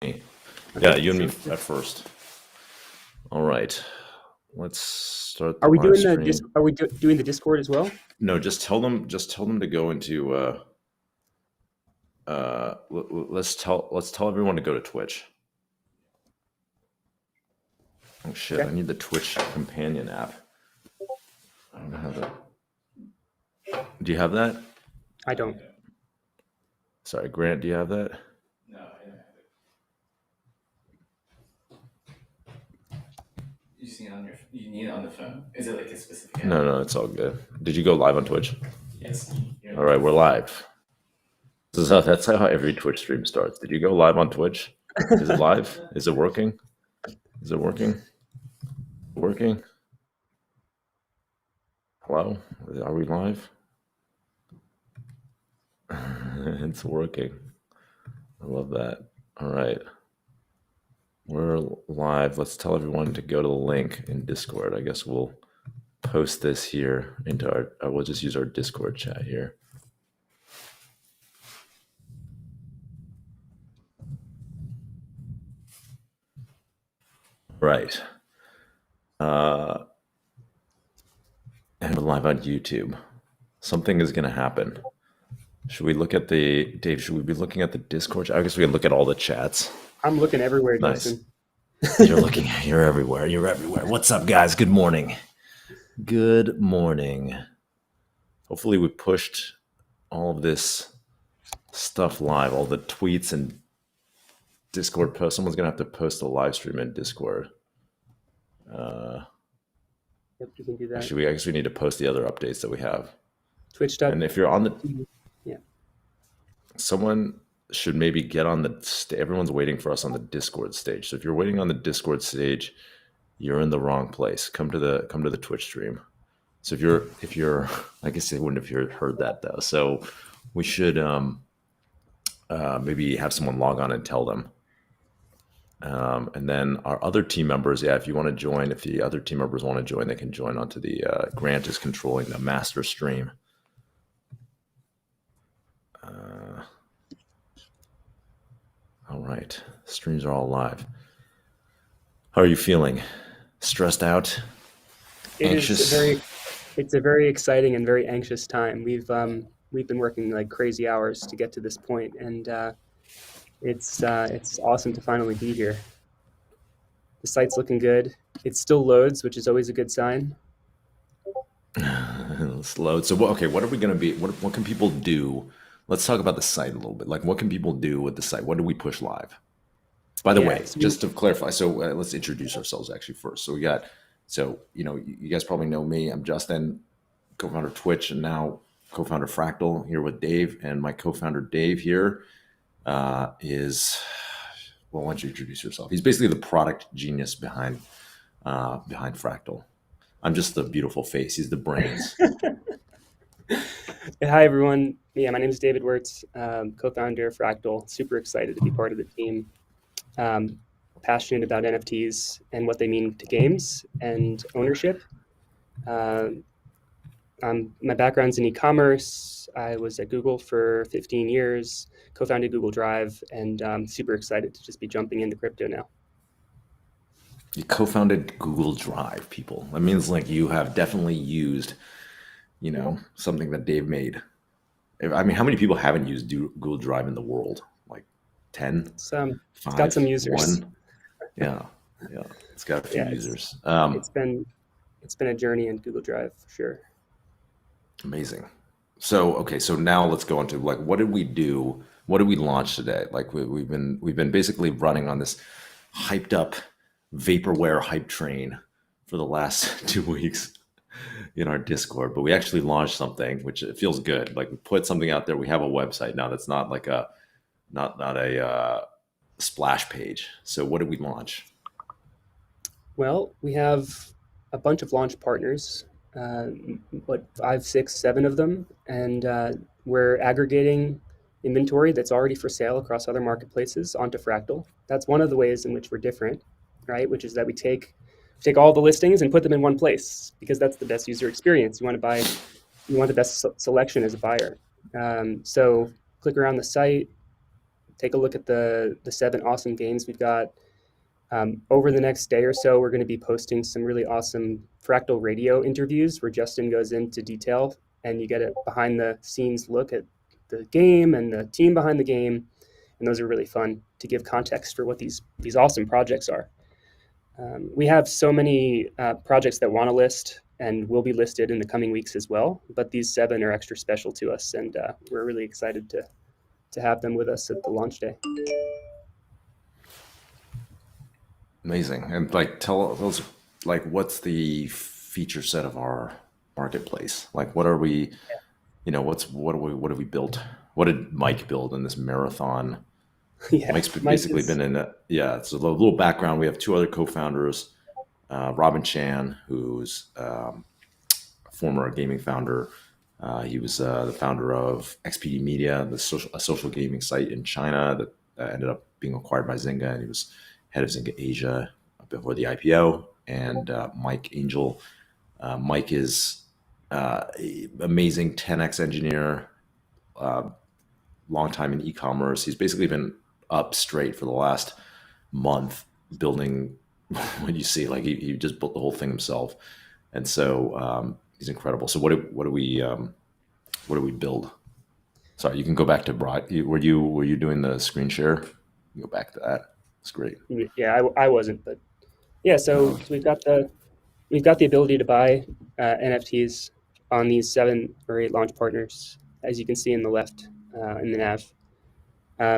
Yeah, Okay, you and me so at first. All right, let's start the are we live doing stream. doing the Discord as well? No, just tell them to go into. Let's tell everyone to go to Twitch. Oh shit! Okay. I need the Twitch companion app. I don't have that. Do you have that? I don't. Sorry, Grant. Do you have that? You need it on the phone. Is it like a specific app? No, it's all good. Did you go live on Twitch? Yes. All right, we're live. That's how every Twitch stream starts. Did you go live on Twitch? Is it live? Is it working? Is it working? Working? Hello? Are we live? It's working. I love that. All right. We're live. Let's tell everyone to go to the link in Discord. I guess we'll post this here into our, we'll just use our Discord chat here. Right. And we're live on YouTube. Something is going to happen. Should we look at Dave, should we be looking at the Discord? I guess we can look at all the chats. I'm looking everywhere, Nice. Justin. You're everywhere. You're everywhere. What's up, guys? Good morning. Good morning. Hopefully we pushed all of this stuff live, all the tweets and Discord posts. Someone's going to have to post a live stream in Discord. Yep, you can do that. Actually, I guess we need to post the other updates that we have. Twitch. And if you're on the... Yeah. Someone should maybe get on everyone's waiting for us on the Discord stage. So if you're waiting on the Discord stage, you're in the wrong place. Come to the Twitch stream. So if you're I guess they wouldn't have heard that though. So we should maybe have someone log on and tell them. And then our other team members, if you want to join, if the other team members want to join, they can join onto the Grant is controlling the master stream. All right, streams are all live. How are you feeling? Stressed out? Anxious? It's a very exciting and very anxious time. We've been working like crazy hours to get to this point, and it's awesome to finally be here. The site's looking good. It still loads, which is always a good sign. Let's load. So, okay, what are we going to be? What can people do? Let's talk about the site a little bit. Like, what can people do with the site? What do we push live? By the way, just to clarify, so let's introduce ourselves actually first. So you guys probably know me. I'm Justin, co-founder of Twitch, and now co-founder Fractal, here with Dave. And my co-founder Dave here is, well, why don't you introduce yourself? He's basically the product genius behind Fractal. I'm just the beautiful face. He's the brains. Hi, everyone. Yeah, my name is David Wirtz, co-founder of Fractal. Super excited to be part of the team. Passionate about NFTs and what they mean to games and ownership. My background's in e-commerce. I was at Google for 15 years, co-founded Google Drive, and I'm super excited to just be jumping into crypto now. You co-founded Google Drive, people. That means like you have definitely used, something that Dave made. I mean, how many people haven't used Google Drive in the world? Like 10? It's got some users. 1? Yeah. It's got a few users. It's been a journey in Google Drive for sure. Amazing. So now let's go into like, what did we do? What did we launch today? Like we've been basically running on this hyped up vaporware hype train for the last 2 weeks in our Discord, but we actually launched something which it feels good. Like we put something out there. We have a website now that's not like not a splash page. So what did we launch? Well, we have a bunch of launch partners, 5, 6, 7 of them, and we're aggregating inventory that's already for sale across other marketplaces onto Fractal. That's one of the ways in which we're different, right? Which is that we take all the listings and put them in one place because that's the best user experience. You want the best selection as a buyer. So click around the site, take a look at the 7 awesome games we've got. Over the next day or so, we're going to be posting some really awesome Fractal Radio interviews where Justin goes into detail and you get a behind the scenes look at the game and the team behind the game. And those are really fun to give context for what these awesome projects are. We have so many projects that want to list and will be listed in the coming weeks as well, but these 7 are extra special to us, and we're really excited to have them with us at the launch day. Amazing. And like, tell us, like, what's the feature set of our marketplace? Like, what are we, what have we built? What did Mike build in this marathon? Yeah, Mike's basically been in it. Yeah. So a little background. We have 2 other co-founders, Robin Chan, who's a former gaming founder. He was the founder of XPD Media, a social gaming site in China that ended up being acquired by Zynga, and he was head of Zynga Asia before the IPO. And Mike Angel. Mike is amazing 10x engineer, long time in e-commerce. He's basically been up straight for the last month building what you see. Like he just built the whole thing himself, and so he's incredible. So what do we build? Sorry, you can go back to Broad. Were you doing the screen share? You go back to that. It's great. Yeah, I wasn't, but yeah. So we've got the ability to buy NFTs on these 7 or 8 launch partners, as you can see in the left in the nav.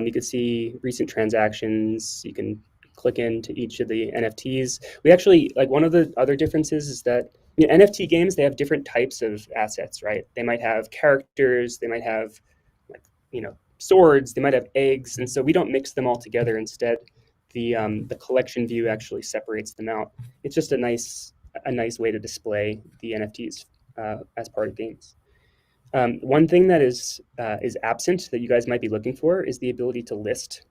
You can see recent transactions. You can click into each of the NFTs. We actually, like, one of the other differences is that NFT games, they have different types of assets, right? They might have characters, they might have like, swords, they might have eggs. And so we don't mix them all together. Instead, the collection view actually separates them out. It's just a nice way to display the NFTs as part of games. One thing that is absent that you guys might be looking for is the ability to list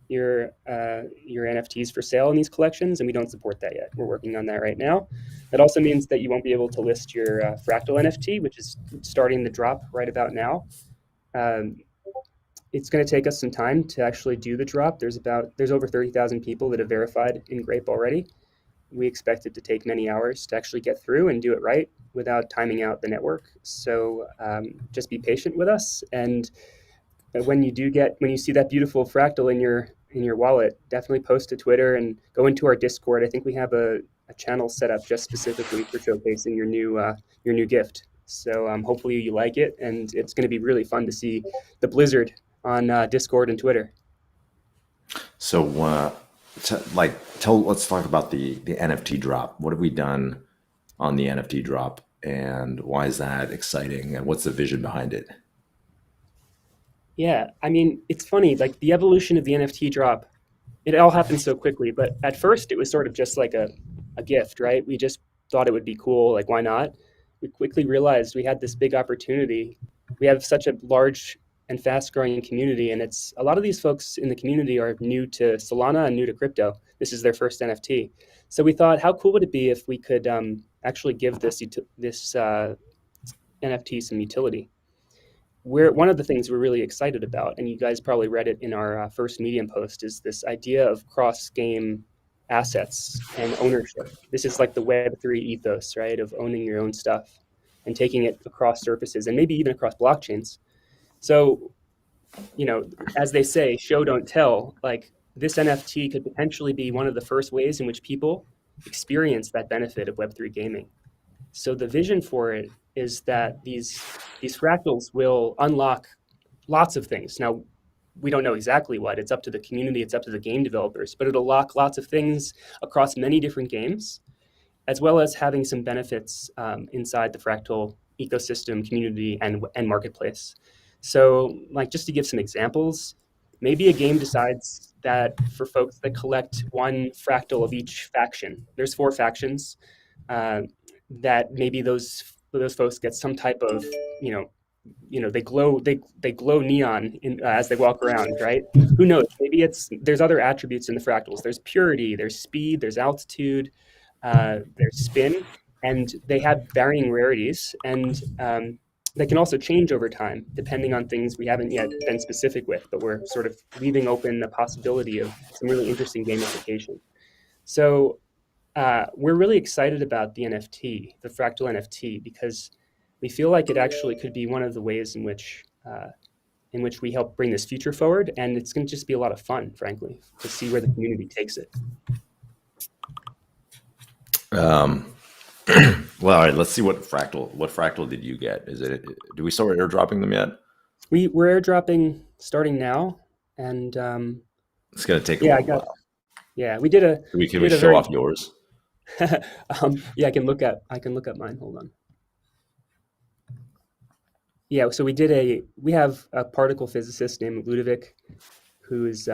your NFTs for sale in these collections, and we don't support that yet. We're working on that right now. That also means that you won't be able to list your Fractal NFT, which is starting the drop right about now. It's going to take us some time to actually do the drop. There's over 30,000 people that have verified in Grape already. We expect it to take many hours to actually get through and do it right without timing out the network. So just be patient with us. And when you see that beautiful fractal in your wallet, definitely post to Twitter and go into our Discord. I think we have a channel set up just specifically for showcasing your new gift. So hopefully you like it, and it's going to be really fun to see the blizzard on Discord and Twitter. So let's talk about the NFT drop. What have we done on the NFT drop, and why is that exciting, and what's the vision behind it? Yeah, I mean, it's funny, like the evolution of the NFT drop, it all happened so quickly, but at first it was sort of just like a gift, right? We just thought it would be cool, like why not? We quickly realized we had this big opportunity. We have such a large and fast growing community, and it's a lot of these folks in the community are new to Solana and new to crypto. This is their first NFT. So we thought, how cool would it be if we could actually give this NFT some utility? One of the things we're really excited about, and you guys probably read it in our first Medium post, is this idea of cross-game assets and ownership. This is like the Web3 ethos, right, of owning your own stuff and taking it across surfaces and maybe even across blockchains. So, as they say, show don't tell, like this NFT could potentially be one of the first ways in which people experience that benefit of Web3 gaming. So the vision for it is that these fractals will unlock lots of things. Now, we don't know exactly what. It's up to the community, it's up to the game developers, but it'll lock lots of things across many different games, as well as having some benefits inside the Fractal ecosystem, community, and marketplace. So, like, just to give some examples, maybe a game decides that for folks that collect one fractal of each faction, there's 4 factions, that maybe those folks get some type of, they glow neon as they walk around, right? Who knows? Maybe there's other attributes in the fractals. There's purity, there's speed, there's altitude, there's spin, and they have varying rarities. And that can also change over time, depending on things we haven't yet been specific with, but we're sort of leaving open the possibility of some really interesting gamification. So we're really excited about the NFT, the Fractal NFT, because we feel like it actually could be one of the ways in which we help bring this future forward, and it's going to just be a lot of fun, frankly, to see where the community takes it. Well, all right. Let's see what fractal did you get? Do we start airdropping them yet? We're airdropping starting now, and It's gonna take a little while. yeah, we did a. Can we show off yours? Yeah, I can look up mine. Hold on. Yeah, so we have a particle physicist named Ludovic, who is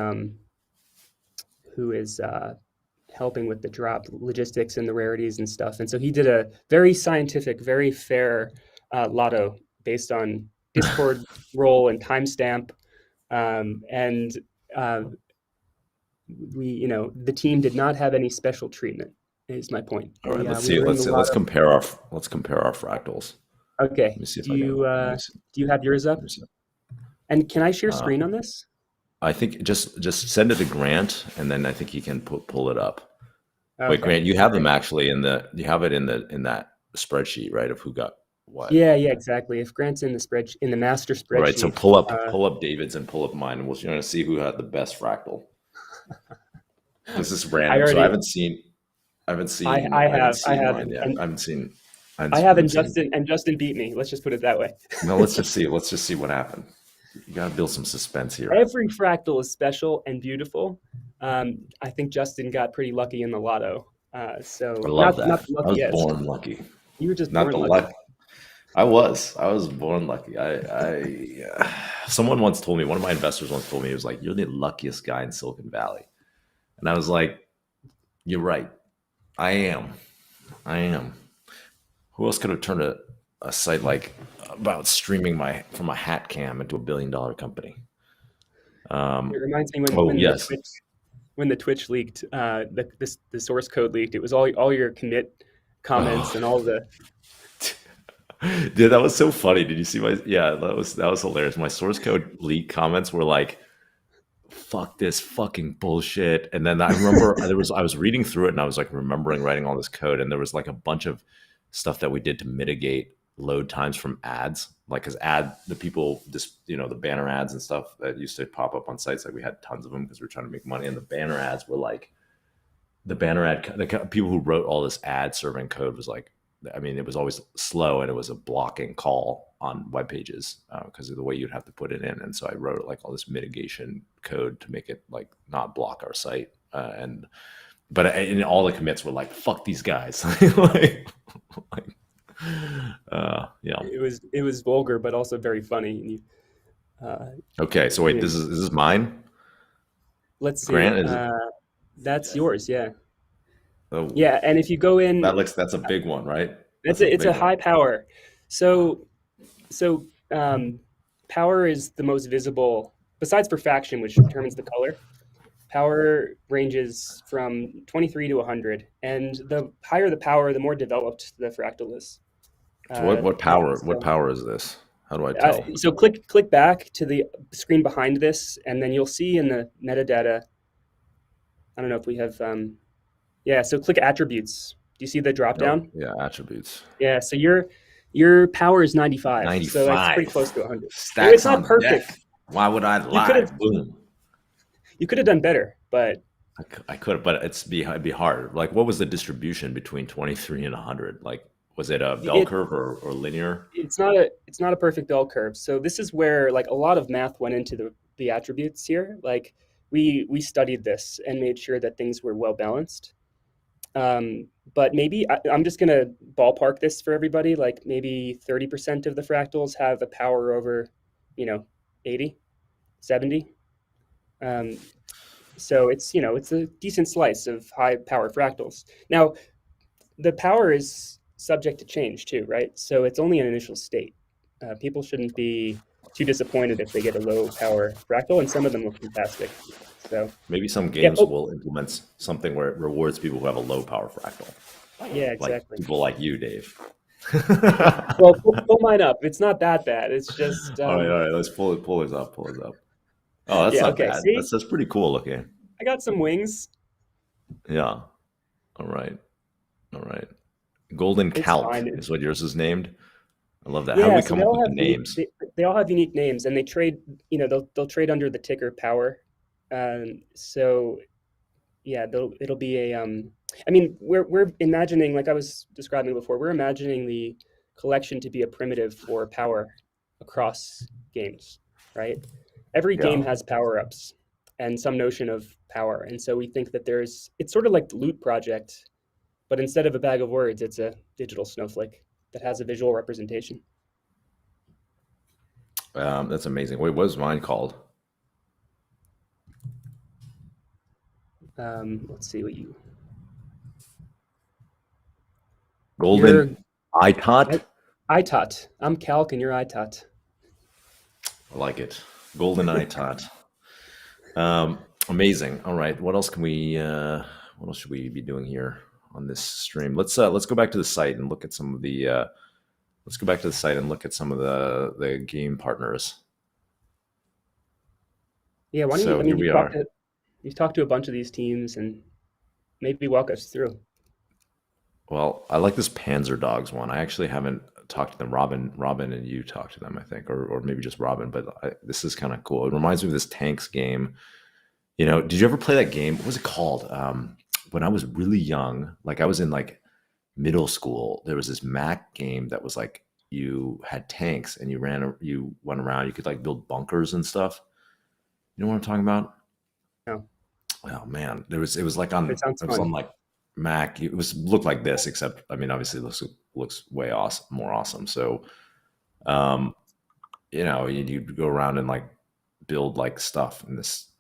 helping with the drop logistics and the rarities and stuff. And so he did a very scientific, very fair lotto based on Discord role and timestamp. And the team did not have any special treatment. Is my point. All right, let's see. Let's compare our fractals. Okay. Let me see if do you have yours up? And can I share screen on this? I think just send it to Grant, and then I think he can pull it up. Okay. Wait, Grant, you have them actually in that spreadsheet, right? Of who got what? Yeah, exactly. If Grant's in the spreadsheet, in the master spreadsheet. Right. So pull up David's and pull up mine, and we're going to see who had the best fractal. This is random, so I haven't seen. I have, and Justin beat me. Let's just put it that way. No, let's just see what happened. You got to build some suspense here. Every fractal is special and beautiful. I think Justin got pretty lucky in the lotto. So I love that. I was born lucky. You were just not born the lucky. I was born lucky. Someone once told me, one of my investors once told me, he was like, "You're the luckiest guy in Silicon Valley," and I was like, "You're right. I am. Who else could have turned a site like about streaming from a hat cam into $1 billion company?" It reminds me when the Twitch leaked, the source code leaked. It was all your commit comments and all the. Dude, that was so funny. Did you see my? Yeah, that was hilarious. My source code leak comments were like, "Fuck this fucking bullshit." And then I remember I was reading through it and I was like remembering writing all this code, and there was like a bunch of stuff that we did to mitigate load times from ads, like because the banner ads and stuff that used to pop up on sites, like we had tons of them because we were trying to make money, and the banner ads were like the people who wrote all this ad serving code was like, I mean, it was always slow and it was a blocking call on web pages because of the way you'd have to put it in. And so I wrote like all this mitigation code to make it like not block our site. But all the commits were like, "Fuck these guys." Yeah. It was vulgar, but also very funny. Okay, so wait, this is mine. Let's see. Grant, that's yours, yeah. Oh, yeah, and if you go in, that's a big one, right? It's a high power. So power is the most visible, besides perfection, which determines the color. Power ranges from 23 to 100, and the higher the power, the more developed the fractal is. So what power is this? How do I tell? So click back to the screen behind this, and then you'll see in the metadata. I don't know if we have. So click attributes. Do you see the drop down? Yeah, attributes. Yeah, so your power is 95. 95. So that's pretty close to 100. It's not perfect. Death. Why would I lie? You could have done better, but I could have, but it'd be hard. Like, what was the distribution between 23 and 100? Like, was it a bell curve or linear? It's not a perfect bell curve. So this is where like a lot of math went into the attributes here. Like we studied this and made sure that things were well balanced. But maybe I'm just gonna ballpark this for everybody. Like maybe 30% of the fractals have a power over, 80, 70. So it's a decent slice of high power fractals. Now, the power is subject to change too, right? So it's only an initial state. People shouldn't be too disappointed if they get a low power fractal, and some of them look fantastic. So maybe some games will implement something where it rewards people who have a low power fractal. Yeah, exactly. Like people like you, Dave. Well, pull mine up. It's not that bad. It's just All right. Let's pull it. Pull this up. Pull this up. Oh, that's yeah. not Okay. bad. See, That's pretty cool looking. I got some wings. Yeah. All right. All right. Golden It's Count fine. is what yours is named. I love that. How do Yeah. we So come they up all with the have unique. names? They all have unique names, and they trade. You know, they'll trade under the ticker power. So yeah, it'll be a. I mean, we're imagining, like I was describing before, we're imagining the collection to be a primitive for power across games, right? Every game Yeah. has power ups and some notion of power, and so we think that it's sort of like the Loot Project, but instead of a bag of words, it's a digital snowflake that has a visual representation. That's amazing. Wait, what was mine called? Let's see what you. Golden You're iTot. ITOT. I'm Calc, and you're ITOT. I like it. Golden iTot. Amazing. All right. What else can we? What else should we be doing here on this stream? Let's go back to the site and look at some of the. Let's go back to the site and look at some of the game partners. Yeah, why don't you? So I here mean, we are. you've talked to a bunch of these teams, and maybe walk us through. Well, I like this Panzer Dogs one. I actually haven't talked to them. Robin, and you talked to them, I think, or maybe just Robin. But this is kind of cool. It reminds me of this tanks game. You know, did you ever play that game? What was it called? When I was really young, like I was in like middle school, there was this Mac game that was like you had tanks and you went around. You could like build bunkers and stuff. You know what I'm talking about? No, Oh man, it was like it on sounds it was on fun. like Mac. It was looked like this, except I mean, obviously, looks way awesome, more awesome. So, um, you know, you go around and like build like stuff in this.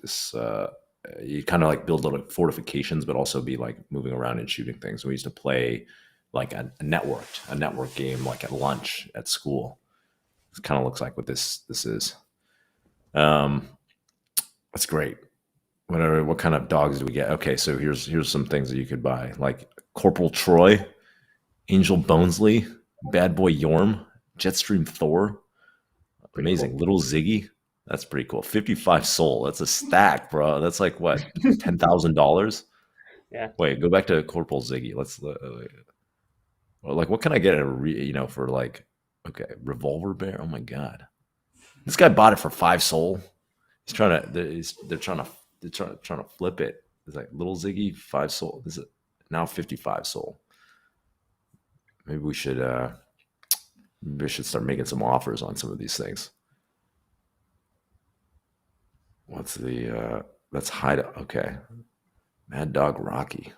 You kind of like build little fortifications, but also be like moving around and shooting things. We used to play like a network game, like at lunch at school. It kind of looks like what this is. Um, that's great. What kind of dogs do we get? Okay, so here's some things that you could buy, like Corporal Troy, Angel Bonesley, Bad Boy Yorm, Jetstream Thor, Pretty amazing cool. Little Ziggy. That's pretty cool. 55 soul. That's a stack, bro. That's like what, $10,000? Yeah. Wait, go back to Corporal Ziggy. Well, like what can I get for like okay, Revolver Bear? Oh my god. This guy bought it for 5 soul. He's trying to they're trying to flip it. It's like Little Ziggy, 5 soul. This is now 55 soul. Maybe we should start making some offers on some of these things. What's the that's hide okay. Mad Dog Rocky.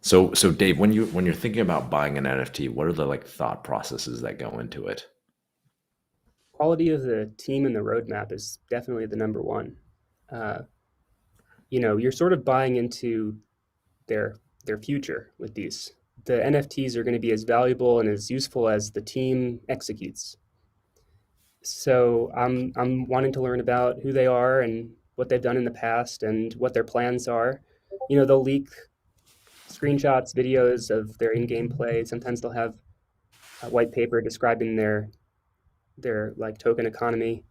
So Dave, when you're thinking about buying an NFT, what are the like thought processes that go into it? Quality of the team and the roadmap is definitely the number one. Uh, you're sort of buying into their future with these. The NFTs are going to be as valuable and as useful as the team executes. So I'm wanting to learn about who they are and what they've done in the past and what their plans are. They'll leak screenshots, videos of their in-game play. Sometimes they'll have a white paper describing their like token economy.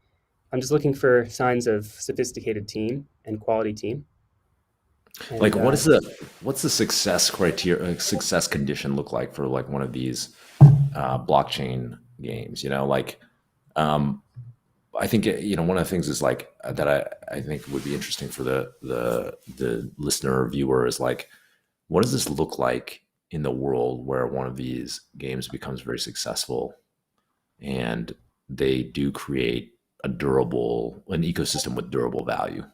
I'm just looking for signs of sophisticated team and quality team. Like And what's the success criteria success condition look like for like one of these blockchain games? Like um, I think one of the things is like that I think would be interesting for the listener or viewer is like what does this look like in the world where one of these games becomes very successful and they do create an ecosystem with durable value.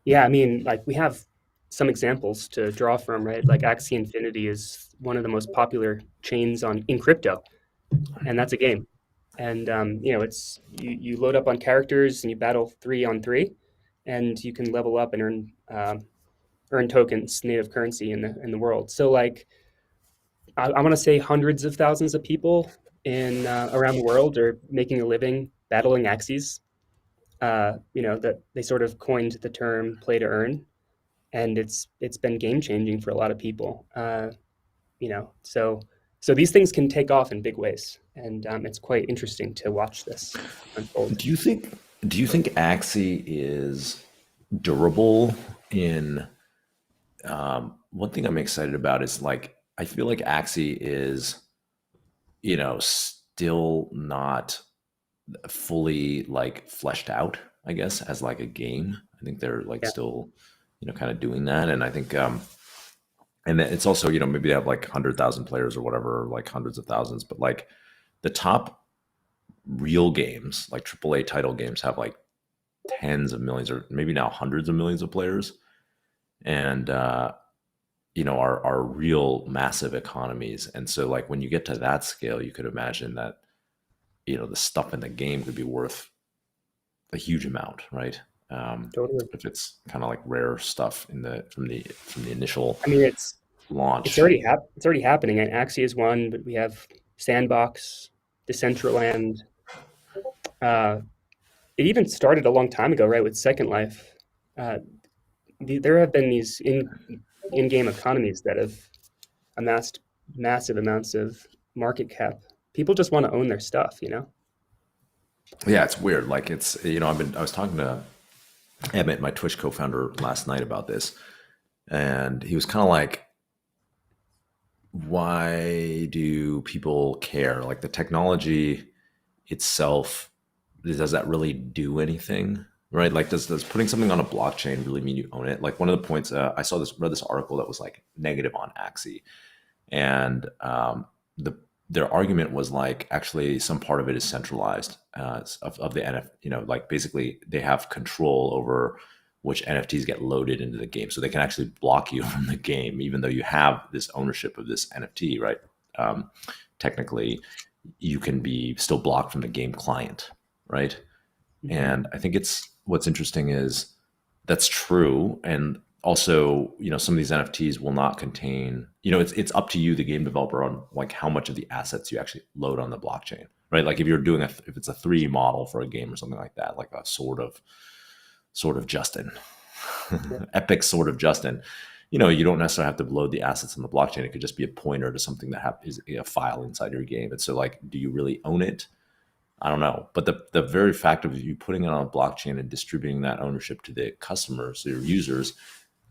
yeah, I mean, like we have some examples to draw from, right? Like Axie Infinity is one of the most popular chains in crypto, and that's a game. And it's you load up on characters and you battle 3 on 3, and you can level up and earn tokens, native currency in the world. So like I want to say hundreds of thousands of people in around the world are making a living battling Axies. That they sort of coined the term play to earn, and it's been game changing for a lot of people. So these things can take off in big ways, and it's quite interesting to watch this unfold. Do you think Axie is durable in one thing I'm excited about is like I feel like Axie is, still not fully like fleshed out, I guess, as like a game. I think they're like Yeah, still, kind of doing that. And I think and then it's also, maybe they have like 100,000 players or whatever, like hundreds of thousands, but like the top real games, like AAA title games, have like tens of millions or maybe now hundreds of millions of players. And are real massive economies. And so like when you get to that scale, you could imagine that the stuff in the game could be worth a huge amount, right? totally. If it's kind of like rare stuff from the initial I mean, it's launch. already happening. And Axie is one, but we have Sandbox, Decentraland. Uh, it even started a long time ago, right, with Second Life. Uh, there have been these in-game economies that have amassed massive amounts of market cap. People just want to own their stuff. Yeah, it's weird. Like it's I was talking to Emmett, my Twitch co-founder, last night about this, and he was kind of like, why do people care? Like the technology itself, does that really do anything? Right? Like does putting something on a blockchain really mean you own it? Like one of the points I read this article that was like negative on Axie, and their argument was like actually some part of it is centralized of the NF. Like basically they have control over which NFTs get loaded into the game, so they can actually block you from the game, even though you have this ownership of this NFT, right? Technically, you can be still blocked from the game client, right? Mm-hmm. And I think what's interesting is that's true. And also, some of these NFTs will not contain, it's up to you, the game developer, on like how much of the assets you actually load on the blockchain, right? Like if you're doing if it's a 3D model for a game or something like that, like a sort of Justin, Yeah. epic sort of Justin, you don't necessarily have to load the assets on the blockchain. It could just be a pointer to something that is a file inside your game. And so like, do you really own it? I don't know. But the very fact of you putting it on a blockchain and distributing that ownership to the customers, your users,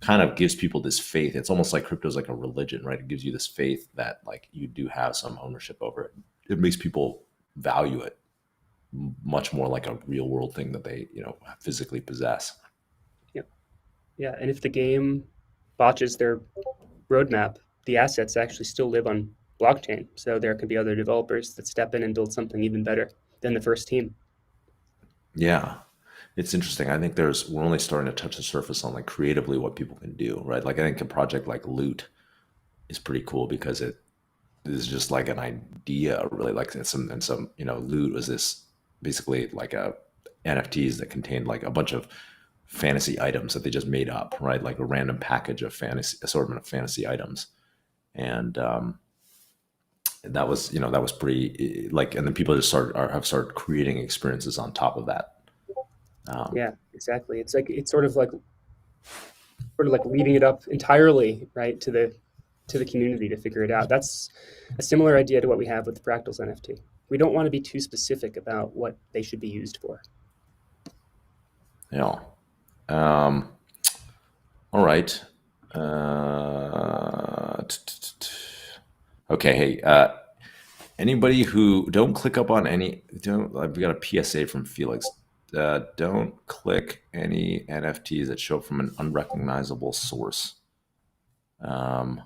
kind of gives people this faith. It's almost like crypto is like a religion, right? It gives you this faith that like you do have some ownership over it. It makes people value it much more like a real world thing that they, physically possess. Yeah. Yeah. And if the game botches their roadmap, the assets actually still live on blockchain. So there can be other developers that step in and build something even better than the first team. Yeah. It's interesting. I think we're only starting to touch the surface on like creatively what people can do, right? Like I think a project like Loot is pretty cool because it is just like an idea, really. Like some Loot was this basically like a NFTs that contained like a bunch of fantasy items that they just made up, right? Like a random package of fantasy assortment of fantasy items, and that was pretty like, and then people just have started creating experiences on top of that. Yeah, exactly. It's sort of like leaving it up entirely, right, to the community to figure it out. That's a similar idea to what we have with the Fractals NFT. We don't want to be too specific about what they should be used for. Yeah. Um, all right. Okay. Hey, anybody who don't click up on any, don't, we got a PSA from Felix. Don't click any NFTs that show up from an unrecognizable source. I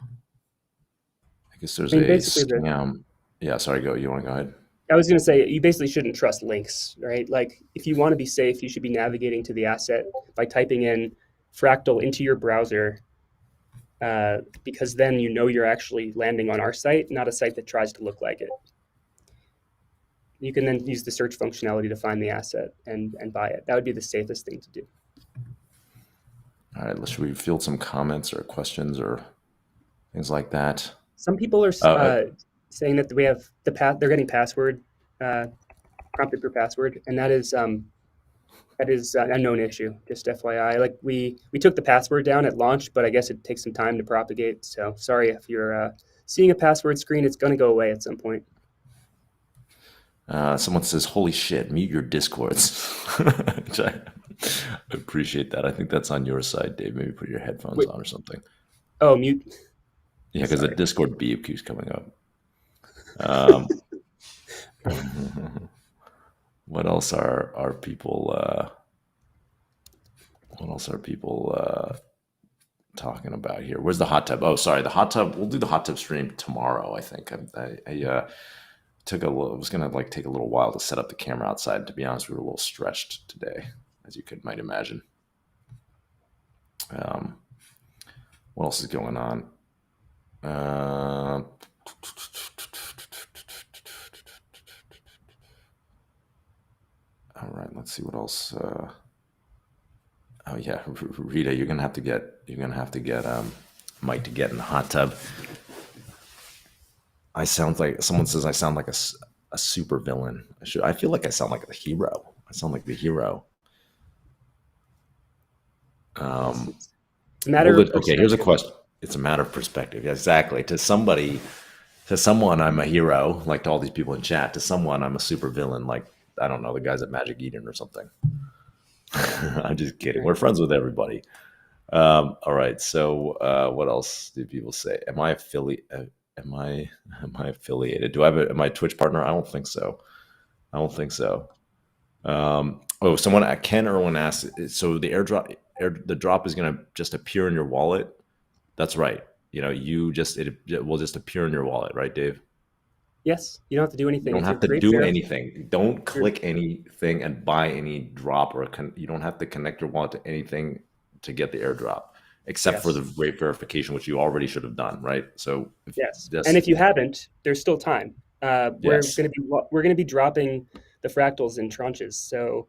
guess there's I mean, a basically, scam. Yeah, sorry, go. You want to go ahead? I was going to say, you basically shouldn't trust links, right? Like, if you want to be safe, you should be navigating to the asset by typing in Fractal into your browser, because then you're actually landing on our site, not a site that tries to look like it. You can then use the search functionality to find the asset and buy it. That would be the safest thing to do. All right, should we field some comments or questions or things like that? Some people are Uh, saying that we have they're getting password prompted for password, and that is a known issue. Just FYI, like we took the password down at launch, but I guess it takes some time to propagate. So sorry if you're seeing a password screen, it's going to go away at some point. Someone says, "Holy shit, mute your discords." Which I appreciate that. I think that's on your side, Dave. Maybe put your headphones Wait. on or something. Oh, mute. Yeah, because the Sorry. Discord beep keeps coming up. What else are people? What else are people talking about here? Where's the hot tub? Oh, sorry, the hot tub. We'll do the hot tub stream tomorrow. I think I took a little. It was gonna like take a little while to set up the camera outside. To be honest, we were a little stretched today, as you might imagine. What else is going on? All right, let's see what else. Oh yeah, Rita, you're gonna have to get Mike to get in the hot tub. I sound like someone says I sound like a super villain. I feel like I sound like a hero. I sound like the hero. It's a matter of Okay, here's a question. It's a matter of perspective. Yeah, exactly. To someone, I'm a hero, like to all these people in chat. To someone, I'm a super villain, like I don't know, the guys at Magic Eden or something. I'm just kidding. We're friends with everybody. All right. So, what else do people say? Am I affiliated? Am I affiliated? Do I have am I a Twitch partner? I don't think so. Someone Ken Irwin asked. So the drop is going to just appear in your wallet. That's right. It will just appear in your wallet, right, Dave? Yes, you don't have to do anything. You don't have to do anything. Don't click anything and buy any drop, or you don't have to connect your wallet to anything to get the airdrop, except for the rate verification, which you already should have done, right? So and if you haven't, there's still time. We're going to be dropping the fractals in tranches, so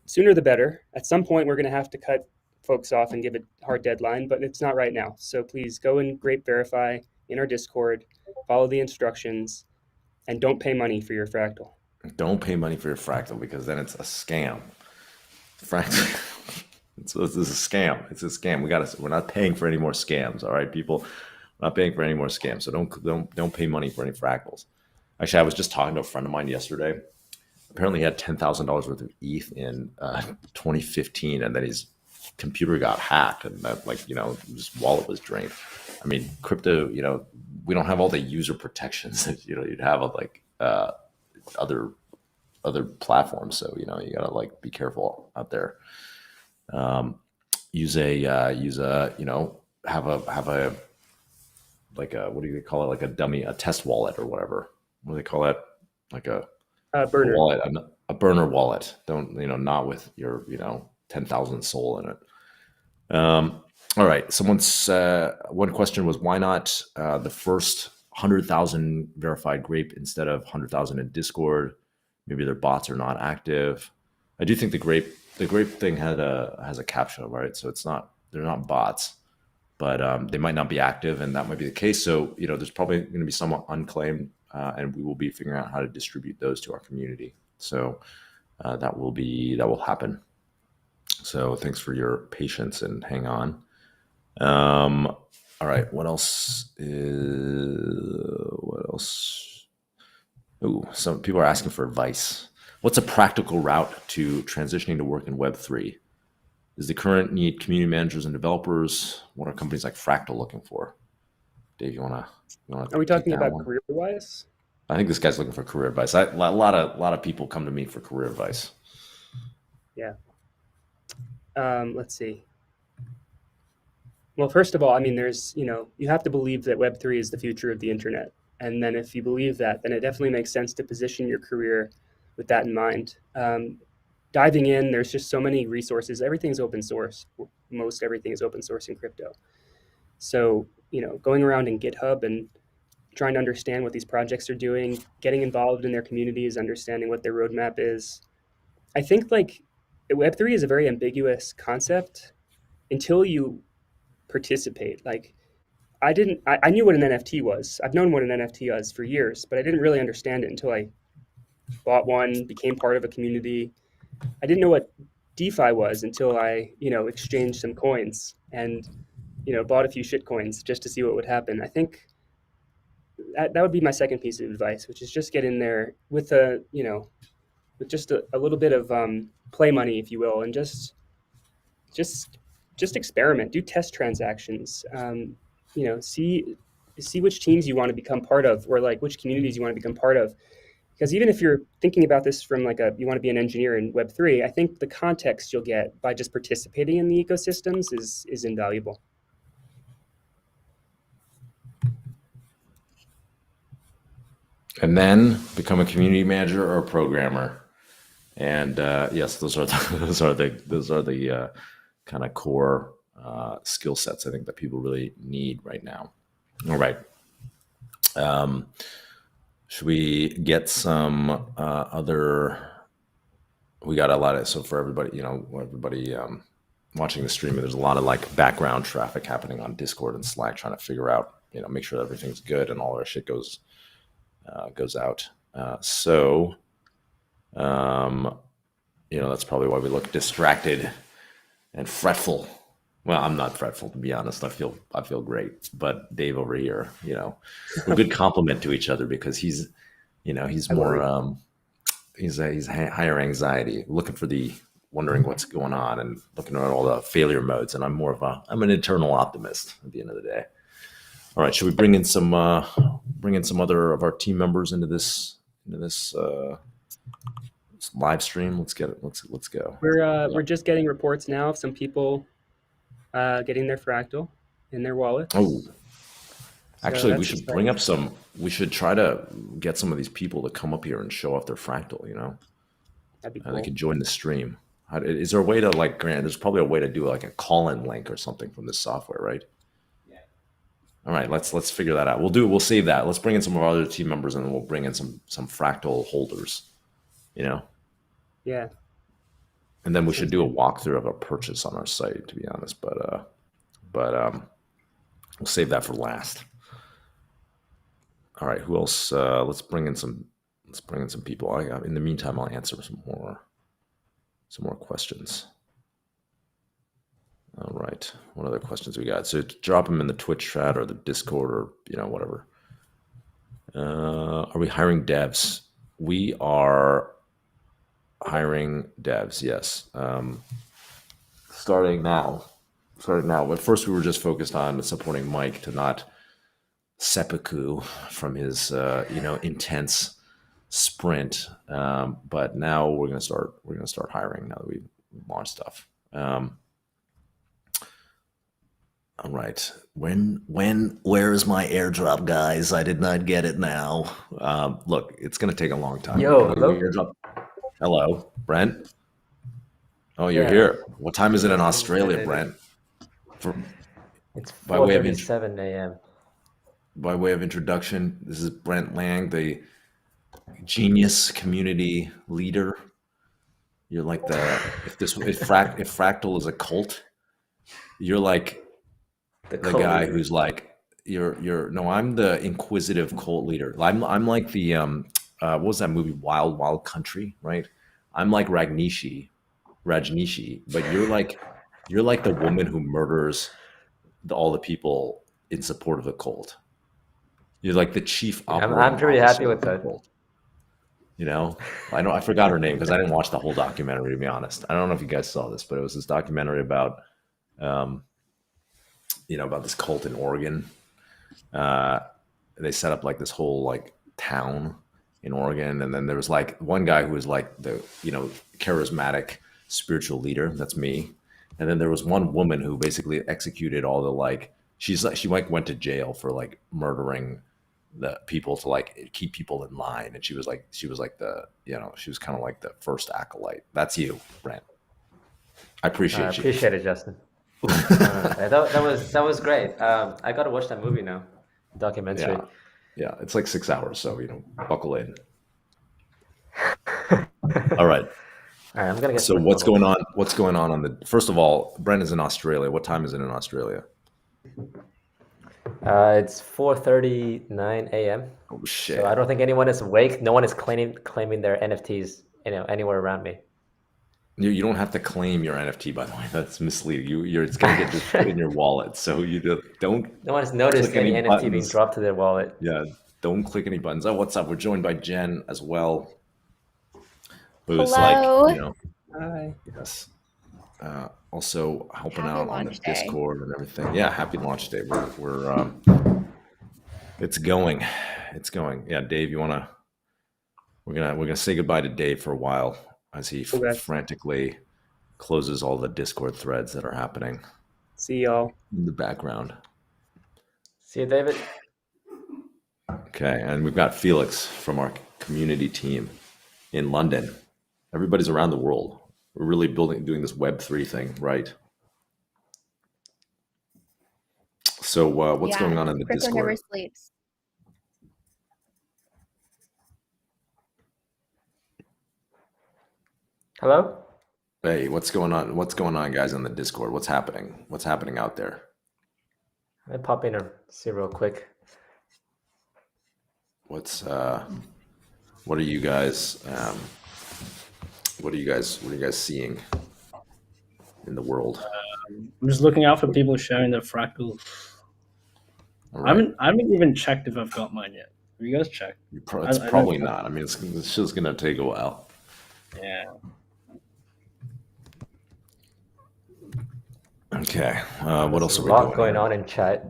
sooner the better. At some point, we're going to have to cut folks off and give a hard deadline, but it's not right now. So please go and grape verify in our Discord, follow the instructions, and don't pay money for your fractal. Don't pay money for your fractal, because then it's a scam. Fractal. It's a scam. It's a scam. We're not paying for any more scams. All right, people. We're not paying for any more scams. So don't pay money for any fractals. Actually, I was just talking to a friend of mine yesterday. Apparently, he had $10,000 worth of ETH in 2015, and then his computer got hacked, and that his wallet was drained. I mean, crypto. We don't have all the user protections that you'd have of other platforms. So you gotta be careful out there. Use a have a what do they call it, like a dummy, a test wallet or whatever. What do they call that? Like a burner wallet, a burner wallet. Don't not with your 10,000 SOL in it. All right. Someone's one question was, why not the first 100,000 verified grape instead of 100,000 in Discord? Maybe their bots are not active. I do think the grape thing has a captcha, right? So they're not bots, but they might not be active, and that might be the case. So there's probably going to be some unclaimed, and we will be figuring out how to distribute those to our community. So that will happen. So thanks for your patience and hang on. All right. What else? Ooh, some people are asking for advice. What's a practical route to transitioning to work in Web3? Is the current need community managers and developers? What are companies like Fractal looking for? Dave, you wanna? Are we talking about career-wise? I think this guy's looking for career advice. A lot of people come to me for career advice. Yeah. Let's see. Well, first of all, I mean, there's, you have to believe that Web3 is the future of the internet. And then if you believe that, then it definitely makes sense to position your career with that in mind. Diving in, there's just so many resources. Everything's open source. Most everything is open source in crypto. So, going around in GitHub and trying to understand what these projects are doing, getting involved in their communities, understanding what their roadmap is. I think Web3 is a very ambiguous concept until you participate. I knew what an NFT was. I've known what an NFT was for years, but I didn't really understand it until I bought one, became part of a community. I didn't know what DeFi was until I, exchanged some coins and, bought a few shit coins just to see what would happen. I think that would be my second piece of advice, which is just get in there with a, with just a little bit of play money, if you will, and just just experiment, do test transactions, see which teams you want to become part of, or like which communities you want to become part of. Because even if you're thinking about this from like you want to be an engineer in Web3, I think the context you'll get by just participating in the ecosystems is invaluable. And then become a community manager or a programmer. And yes, those are the kind of core skill sets I think that people really need right now. All right. Should we get some other? We got a lot of, so for everybody, everybody watching the stream, there's a lot of like background traffic happening on Discord and Slack, trying to figure out, make sure that everything's good and all our shit goes out. That's probably why we look distracted and fretful. Well, I'm not fretful, to be honest. I feel great. But Dave over here, we're a good compliment to each other, because he's more he's higher anxiety, looking for wondering what's going on and looking at all the failure modes. And I'm I'm an internal optimist at the end of the day. All right, should we bring in some other of our team members into this live stream? Let's get it. Let's go. We're just getting reports now of some people getting their Fractal in their wallets. Oh, actually, we should bring up some. We should try to get some of these people to come up here and show off their Fractal. That'd be cool. And they can join the stream. Is there a way to Grant? There's probably a way to do like a call-in link or something from this software, right? Yeah. All right, let's figure that out. We'll save that. Let's bring in some of our other team members, and then we'll bring in some Fractal holders. Yeah. And then we should do a walkthrough of a purchase on our site, to be honest. But we'll save that for last. All right, who else? Let's bring in some people. In the meantime, I'll answer some more questions. All right, what other questions we got? So drop them in the Twitch chat or the Discord or whatever. Are we hiring devs? We are hiring devs, yes. Starting now. But first we were just focused on supporting Mike to not seppuku from his intense sprint. But now we're gonna start hiring now that we've launched stuff. All right. Where's my airdrop, guys? I did not get it now. Look, it's gonna take a long time. Hello? Hello, Brent. Oh, you're here. What time is it in Australia, Brent? It's 4:37 a.m. By way of introduction, this is Brent Lang, the genius community leader. You're like if Fractal is a cult, you're like the guy leader. Who's like I'm the inquisitive cult leader. I'm like the what was that movie, Wild Wild Country, right? I'm like Rajneeshi, but you're like the woman who murders all the people in support of the cult. You're like the chief operating I'm pretty happy with that. Cult. I forgot her name because I didn't watch the whole documentary, to be honest. I don't know if you guys saw this, but it was this documentary about about this cult in Oregon. They set up like this whole like town in Oregon, and then there was like one guy who was like the charismatic spiritual leader. That's me. And then there was one woman who basically executed all the she went to jail for like murdering the people to like keep people in line, and she was like the she was kind of like the first acolyte. That's you, Brent. I appreciate you. Appreciate it, Justin. That was great. I got to watch that movie now, documentary. Yeah, it's like 6 hours, so buckle in. All right. All right, I'm gonna get. So what's going on? What's going on the? First of all, Brent is in Australia. What time is it in Australia? It's 4:39 a.m. Oh shit! So I don't think anyone is awake. No one is claiming their NFTs, anywhere around me. You don't have to claim your NFT, by the way. That's misleading. It's gonna get just put in your wallet. So you don't. No one's noticed any NFT being dropped to their wallet. Yeah, Don't click any buttons. Oh, what's up? We're joined by Jen as well. Who's Hello. like, Hi. yes. Also helping Happy out on the launch day. Discord and everything. Yeah, happy launch day. We're it's going. Yeah, Dave, we're gonna say goodbye to Dave for a while as he Okay. frantically closes all the Discord threads that are happening See y'all. in the background. See you, David. Okay, and we've got Felix from our community team in London. Everybody's around the world. We're really doing this Web3 thing, right? So what's going on in the Crypto Discord? never sleeps. Hello? Hey, what's going on? What's going on, guys, on the Discord? What's happening? What's happening out there? Let me pop in and see real quick. What are you guys seeing in the world? I'm just looking out for people sharing their fractal. All right. I haven't even checked if I've got mine yet. Have you guys checked? It's I probably don't- not. I mean, it's just gonna take a while. Yeah. Okay. What else There's are a we lot doing? going here? on in chat.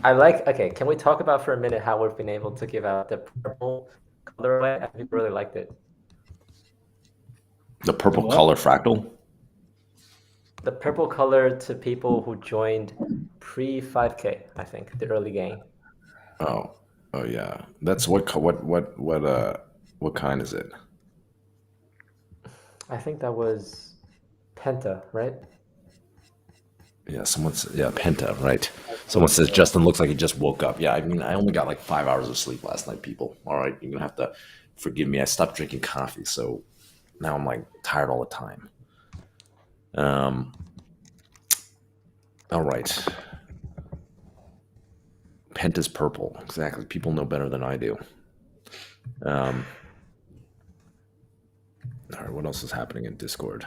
Okay, can we talk about for a minute how we've been able to give out the purple colorway? I think we really liked it. The purple What? color fractal. The purple color to people who joined pre 5K, I think, the early game. Oh yeah. That's what kind is it? I think that was Penta, right? Yeah, Penta, right? Someone says Justin looks like he just woke up. Yeah, I mean, I only got like 5 hours of sleep last night, people. All right, you're gonna have to forgive me. I stopped drinking coffee, so now I'm like tired all the time. All right. Penta's purple. Exactly. People know better than I do. All right, what else is happening in Discord?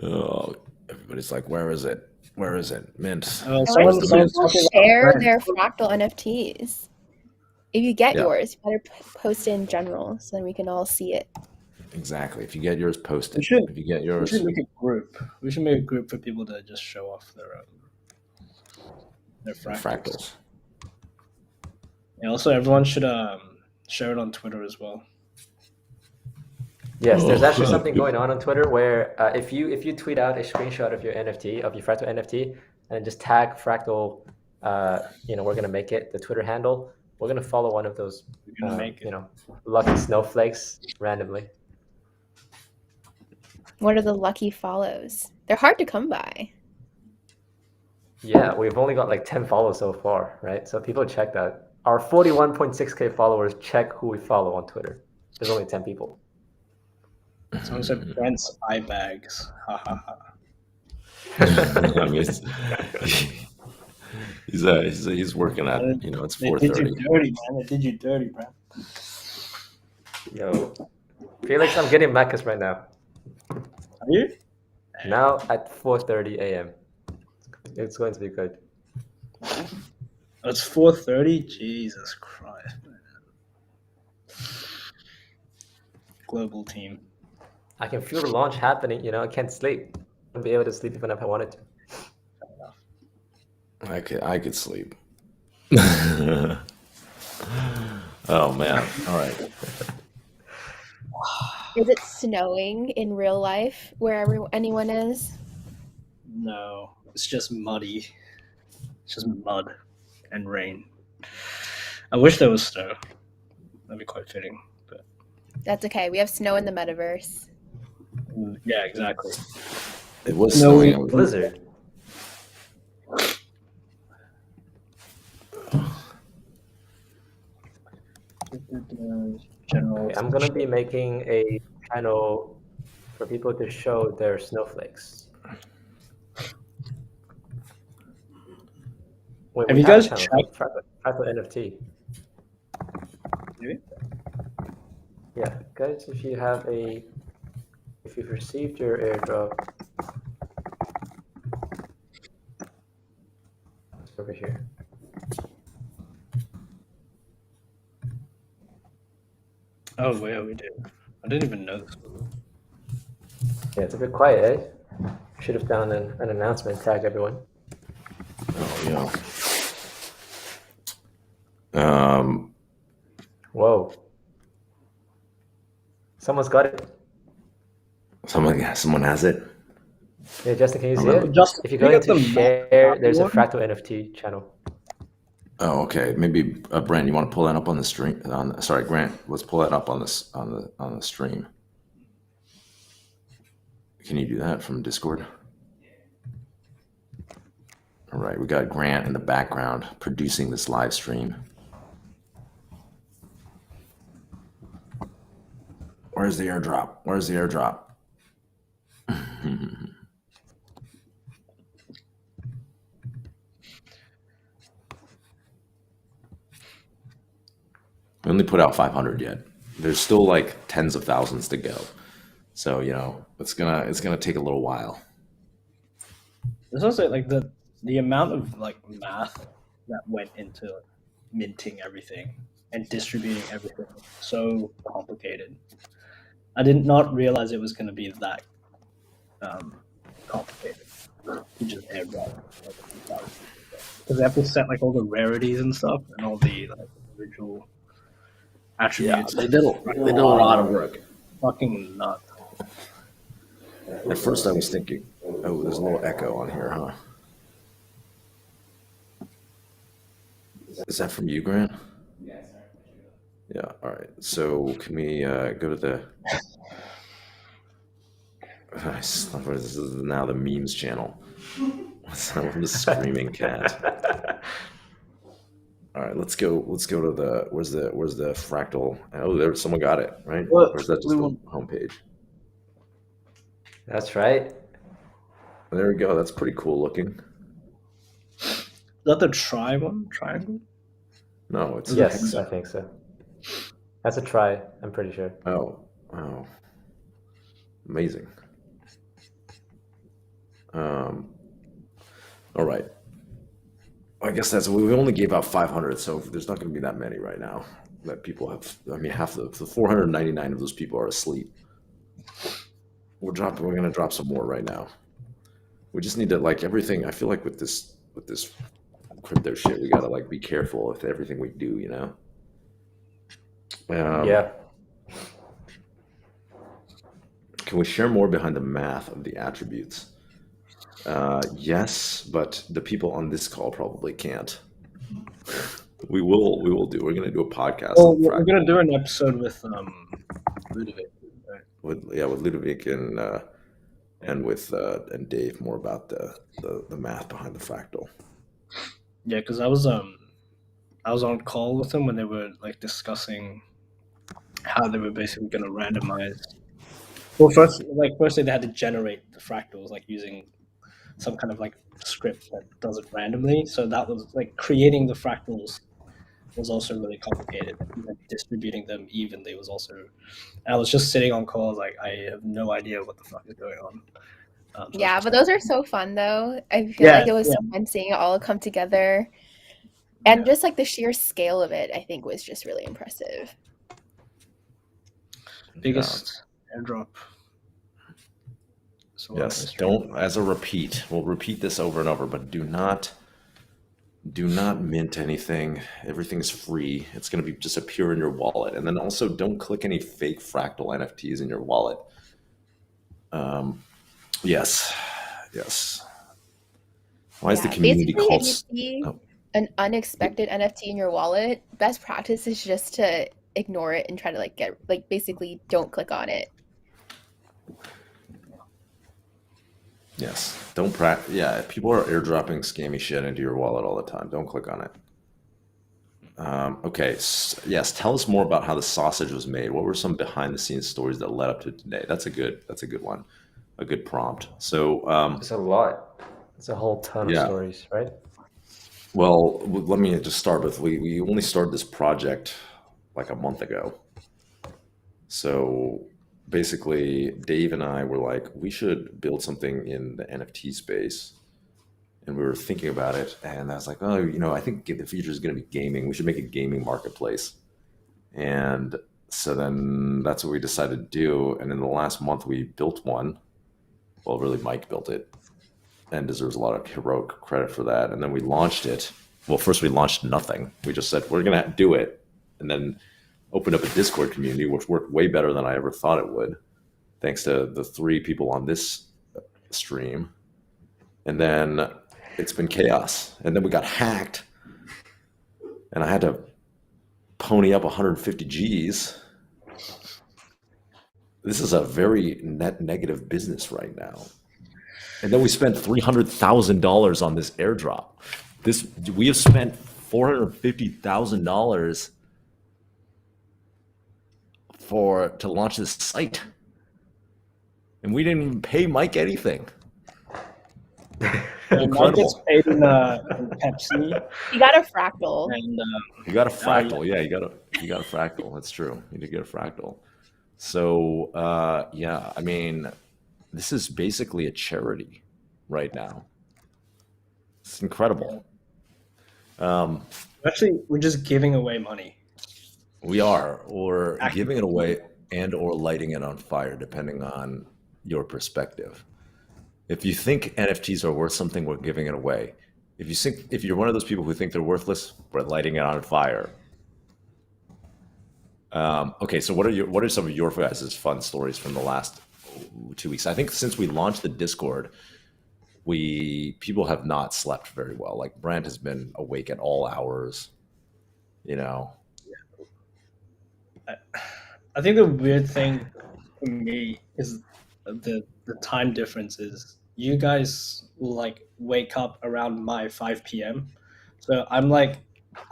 Oh, everybody's like, where is it? Where is it? Mint. Why Someone's do talking people about share BRENT. their fractal NFTs? If you get Yeah. yours, you better post it in general so then we can all see it. Exactly. If you get yours, post We it. should- If you get We yours, should make a group. We should make a group for people to just show off their fractals. fractals. Yeah, also, everyone should share it on Twitter as well. Yes, there's Oh. actually something going on Twitter where if you tweet out a screenshot of your NFT, of your Fractal NFT, and just tag Fractal, we're gonna make it the Twitter handle. We're gonna follow one of those, We're gonna make it. lucky snowflakes randomly. What are the lucky follows? They're hard to come by. Yeah, we've only got like 10 follows so far, right? So people check that. Our 41.6K followers check who we follow on Twitter. There's only 10 people. Someone said Brent's eye bags. Ha ha ha. I mean, he's working at it's They did 4:30. you dirty, man. They did you dirty, Brent. Yo, Felix, I'm getting Macus right now. Are you? Now at 4:30 a.m. It's going to be good. It's 4:30. Jesus Christ. Global team. I can feel the launch happening. I can't sleep. I'll be able to sleep even if I wanted to. I could sleep. Oh man! All right. Is it snowing in real life wherever anyone is? No, it's just muddy. It's just mud and rain. I wish there was snow. That'd be quite fitting. But That's okay. We have snow in the metaverse. yeah, exactly. It was No, snowing. Blizzard. General. Okay, I'm gonna be making a channel for people to show their snowflakes. Wait, Have we you guys a channel checked- called Fractal NFT. Maybe? Yeah, guys, if you've received your airdrop, it's over here. Oh, yeah, we do. I didn't even know this. Yeah, it's a bit quiet, eh? Should have done an announcement, tagged everyone. Oh yeah. Whoa. Someone's got it. Someone has it. Yeah, Justin, can you see Remember- it? Just If you go into share, there's a Fractal NFT channel. Oh, okay. Maybe Brent, you want to pull that up on the stream? Sorry, Grant. Let's pull that up on this on the stream. Can you do that from Discord? All right, we got Grant in the background producing this live stream. Where's the airdrop? Where's the airdrop? We only put out 500 yet. There's still like tens of thousands to go. So, you know, it's gonna take a little while. There's also like the amount of like math that went into minting everything and distributing everything was so complicated. I did not realize it was going to be that complicated to just airdrop. Because they have to set like all the rarities and stuff and all the like individual attributes. they did a lot of work. Fucking nuts. At first I was thinking, oh, there's a little echo on here, huh? Is that from you, Grant? Yeah, sorry. Yeah, all right. So can we go to the... This is now the memes channel. What's that from the screaming cat? All right, let's go to the... Where's the fractal? Oh, there, someone got it, right? What? Or is that just the homepage? That's right. There we go. That's pretty cool looking. Is that the triangle? No, it's Yes, I think so. That's a try, I'm pretty sure. Oh, wow. Amazing. All right. I guess we only gave out 500, so there's not going to be that many right now that people have. I mean, half the 499 of those people are asleep. We're going to drop some more right now. We just need to like everything. I feel like with this crypto shit, we got to like be careful with everything we do, you know? Yeah. Can we share more behind the math of the attributes? Yes, but the people on this call probably can't. We will do. We're going to do a podcast. Oh, we're going to do an episode with Ludovic. Right? With Ludovic and with and Dave more about the math behind the fractal. Yeah, because I was on call with them when they were like discussing how they were basically going to randomize. Well, firstly they had to generate the fractals like using some kind of like script that does it randomly. So that was like creating the fractals was also really complicated. And then distributing them evenly was also. And I was just sitting on calls like I have no idea what the fuck is going on. So Yeah, but those are so fun though. I feel like it was so fun seeing it all come together. And just like the sheer scale of it, I think was just really impressive. Biggest airdrop. So yes, don't, as a repeat, we'll repeat this over and over, but do not mint anything. Everything's free. It's going to be just appear in your wallet. And then also don't click any fake fractal NFTs in your wallet. Yes. Why is the community called? If you see an unexpected NFT in your wallet, best practice is just to ignore it and try to basically don't click on it. Yes. Don't yeah, people are airdropping scammy shit into your wallet all the time. Don't click on it. Okay. Yes. Tell us more about how the sausage was made. What were some behind the scenes stories that led up to today? That's a good one. A good prompt. So it's a lot. It's a whole ton of stories, right? Well, let me just start with we only started this project like a month ago. So basically, Dave and I were like, we should build something in the NFT space. And we were thinking about it. And I was like, oh, I think the future is going to be gaming. We should make a gaming marketplace. And so then that's what we decided to do. And in the last month, we built one. Well, really, Mike built it and deserves a lot of heroic credit for that. And then we launched it. Well, first we launched nothing. We just said, we're going to do it. And then opened up a Discord community, which worked way better than I ever thought it would, thanks to the 3 people on this stream. And then it's been chaos. And then we got hacked. And I had to pony up 150 G's. This is a very net negative business right now. And then we spent $300,000 on this airdrop. We have spent $450,000 to launch this site, and we didn't even pay Mike anything. Mike gets paid in Pepsi. You got a fractal. And You got a fractal, yeah. You got a fractal. That's true. You did get a fractal. So yeah, I mean, this is basically a charity right now. It's incredible. Actually, we're just giving away money. We are, or giving it away and or lighting it on fire, depending on your perspective. If you think NFTs are worth something, we're giving it away. If you're one of those people who think they're worthless, we're lighting it on fire. Okay, so what are some of your guys' fun stories from the last 2 weeks? I think since we launched the Discord, people have not slept very well. Like Brent has been awake at all hours, you know. I think the weird thing for me is the time differences. You guys will like wake up around my 5 p.m. So I'm like,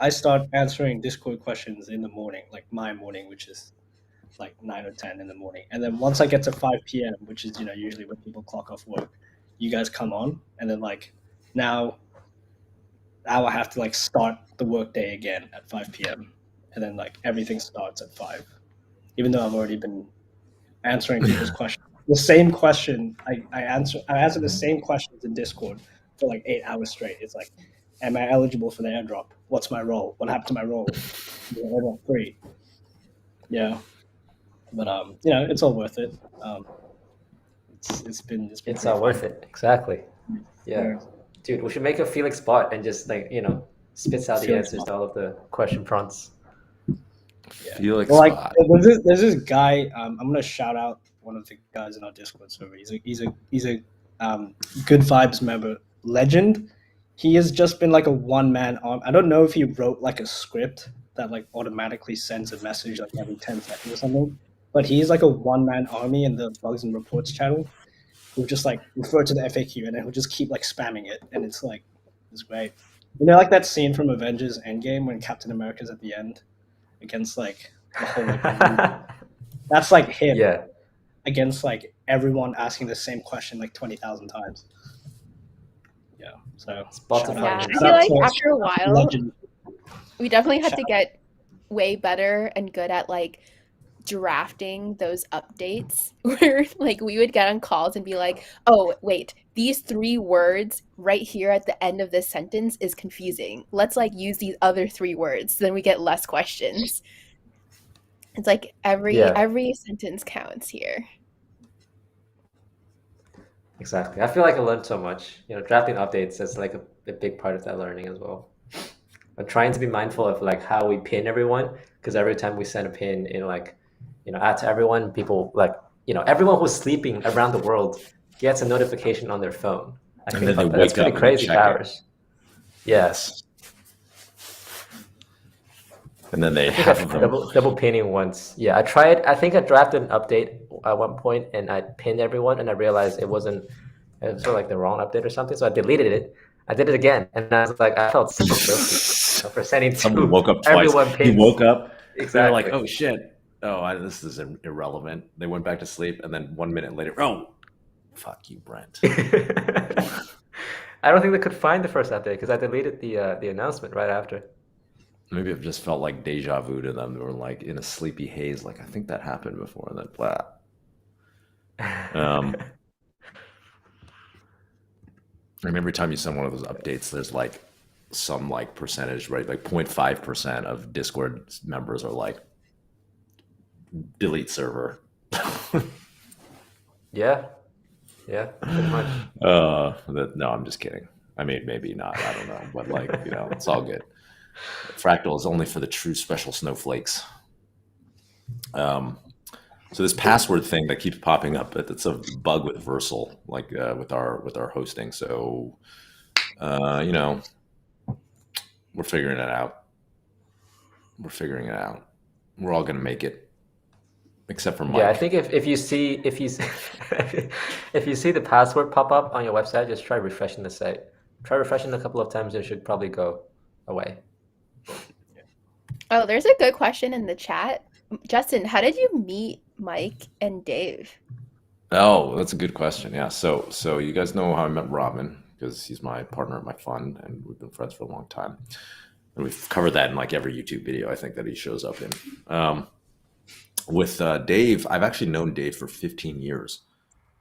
I start answering Discord questions in the morning, like my morning, which is like 9 or 10 in the morning. And then once I get to 5 p.m., which is, usually when people clock off work, you guys come on. And then like now I have to like start the workday again at 5 p.m. And then like everything starts at 5, even though I've already been answering people's questions. The same question, I answer the same questions in Discord for like 8 hours straight. It's like, am I eligible for the airdrop? What's my role? What happened to my role? Airdrop free. Yeah, but it's all worth it. It's all worth it. Exactly. Yeah. Dude, we should make a Felix bot and just like spits out the Felix answers bot. to all of the question prompts. Yeah. Felix Well, like bot. there's this guy. I'm gonna shout out one of the guys in our Discord server. He's a Good Vibes member, Legend. He has just been like a one-man arm. I don't know if he wrote like a script that like automatically sends a message like every 10 seconds or something, but he's like a one-man army in the Bugs and Reports channel who just like refer to the FAQ and then he'll just keep like spamming it, and it's great. Like that scene from Avengers Endgame when Captain America's at the end against like the whole like, that's like him. Yeah. Against like everyone asking the same question like 20,000 times. Yeah, so Spotify. Yeah, I Shout feel out like to after a while, Legend. we definitely had to get way better and good at like drafting those updates where like we would get on calls and be like, oh wait, these 3 words right here at the end of this sentence is confusing, let's like use these other 3 words so then we get less questions. It's like every sentence counts here. Exactly. I feel like I learned so much. Drafting updates is like a big part of that learning as well. I'm trying to be mindful of like how we pin everyone, because every time we send a pin in like, out to everyone, people like, everyone who's sleeping around the world gets a notification on their phone. I And think then they that's wake pretty up and crazy check for it. hours. Yes. And then they I think half I of them. double pinning once. Yeah, I tried. I think I drafted an update at one point and I pinned everyone, and I realized it was sort of like the wrong update or something. So I deleted it. I did it again, and I was like, I felt so guilty for sending Someone to woke up twice. everyone He pins. woke up. They're Exactly. like, oh shit. Oh, this is irrelevant. They went back to sleep, and then 1 minute later, oh, fuck you, Brent. I don't think they could find the first update because I deleted the announcement right after. Maybe it just felt like deja vu to them. They were like in a sleepy haze, like I think that happened before, and then blah. And every time you send one of those updates, there's like some like percentage, right? Like 0.5% of Discord members are like, delete server. Yeah, pretty much. No, I'm just kidding. I mean, maybe not. I don't know, but like, it's all good. Fractal is only for the true special snowflakes. So this password thing that keeps popping up, it's a bug with Versal, like with our hosting. So, we're figuring it out. We're all gonna make it, except for Mike. Yeah, I think if you see if you see the password pop up on your website, just try refreshing the site. Try refreshing a couple of times, it should probably go away. Oh, there's a good question in the chat. Justin, how did you meet Mike and Dave? Oh, that's a good question. Yeah. So you guys know how I met Robin, because he's my partner at my fund, and we've been friends for a long time. And we've covered that in like every YouTube video I think that he shows up in. With Dave, I've actually known Dave for 15 years.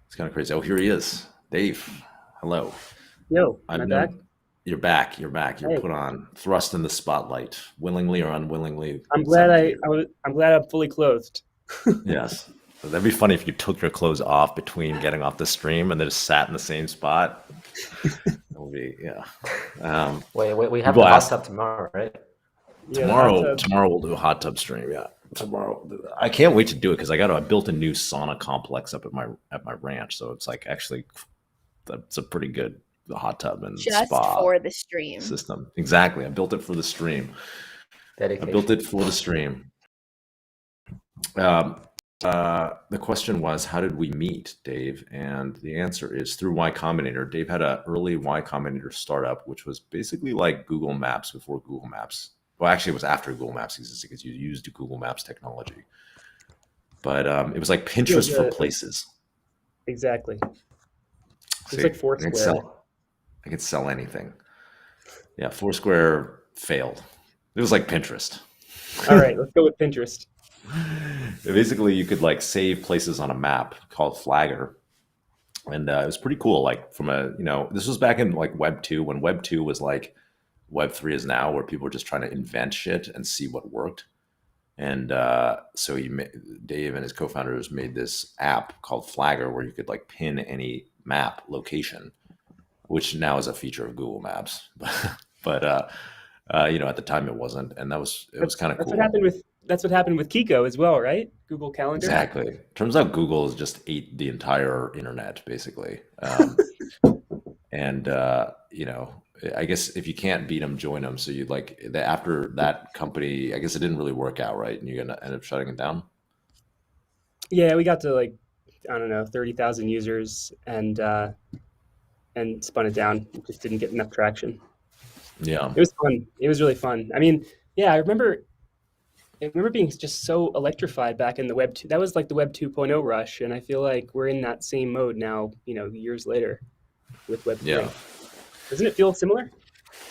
It's kind of crazy. Oh, here he is. Dave, hello. Yo, I've am I known- back? You're back. You're Hey. put on, thrust in the spotlight, willingly or unwillingly. I'm glad I'm glad I'm fully clothed. Yes. That'd be funny if you took your clothes off between getting off the stream and then just sat in the same spot. That would be, yeah. Wait, we have People the hot ask- tub tomorrow, right? Yeah, the hot tub. Tomorrow we'll do a hot tub stream. Yeah, tomorrow. I can't wait to do it because I built a new sauna complex up at my ranch, so it's like actually that's a pretty good hot tub and Just spa for the stream. system. Exactly, I built it for the stream. Dedication. I built it for the stream. The question was, how did we meet, Dave? And the answer is through Y Combinator. Dave had an early Y Combinator startup, which was basically like Google Maps before Google Maps. Well, actually, it was after Google Maps existed because you used Google Maps technology. But it was like Pinterest for places. Exactly. See, It's like Foursquare. I could sell anything. Yeah, Foursquare failed. It was like Pinterest. All right, let's go with Pinterest. Basically, you could like save places on a map called Flagger, and it was pretty cool. Like from this was back in like Web 2, when Web 2 was like Web 3 is now, where people were just trying to invent shit and see what worked. And so Dave and his co-founders made this app called Flagger, where you could like pin any map location, which now is a feature of Google Maps. But at the time it wasn't, and it was kind of cool. That's what happened with Kiko as well, right? Google Calendar. Exactly. Turns out Google has just ate the entire internet, basically. And I guess if you can't beat them, join them. So you'd like after that company, I guess it didn't really work out, right? And you're gonna end up shutting it down. Yeah, we got to like, I don't know, 30,000 users and spun it down. It just didn't get enough traction. Yeah. It was fun. It was really fun. I mean, yeah, I remember being just so electrified back in the Web 2. That was like the Web 2.0 rush, and I feel like we're in that same mode now, years later with Web 3. Yeah. Doesn't it feel similar?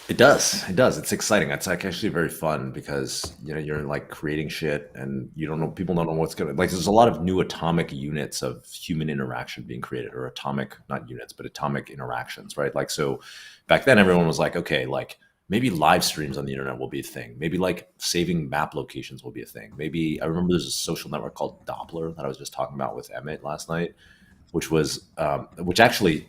It does. It's exciting. It's like actually very fun because you're like creating shit and people don't know what's gonna, like, there's a lot of new atomic units of human interaction being created, or atomic, not units, but atomic interactions, right? Like, so back then everyone was like, okay, like maybe live streams on the internet will be a thing. Maybe like saving map locations will be a thing. Maybe I remember there's a social network called Doppler that I was just talking about with Emmett last night, which actually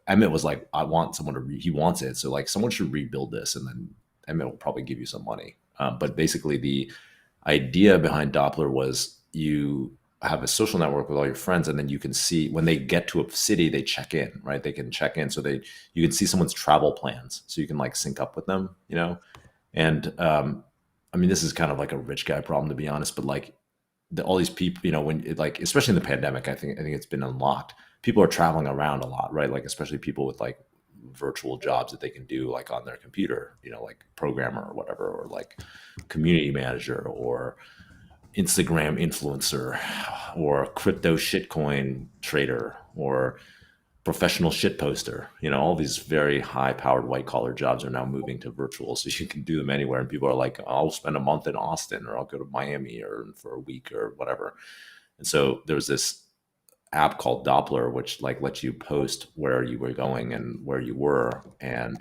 Emmett was like, I want someone he wants it. So like someone should rebuild this, and then Emmett will probably give you some money. But basically the idea behind Doppler was you have a social network with all your friends, and then you can see when they get to a city, they check in, right? They can check in. So you can see someone's travel plans. So you can like sync up with them, And I mean, this is kind of like a rich guy problem, to be honest, but like all these people, when like, especially in the pandemic, I think it's been unlocked. People are traveling around a lot, right? Like, especially people with like virtual jobs that they can do like on their computer, like programmer or whatever, or like community manager or Instagram influencer or crypto shitcoin trader or professional shit poster. All these very high powered white collar jobs are now moving to virtual, so you can do them anywhere. And people are like, I'll spend a month in Austin, or I'll go to Miami or for a week or whatever. And so there's this app called Doppler, which like lets you post where you were going and where you were. And,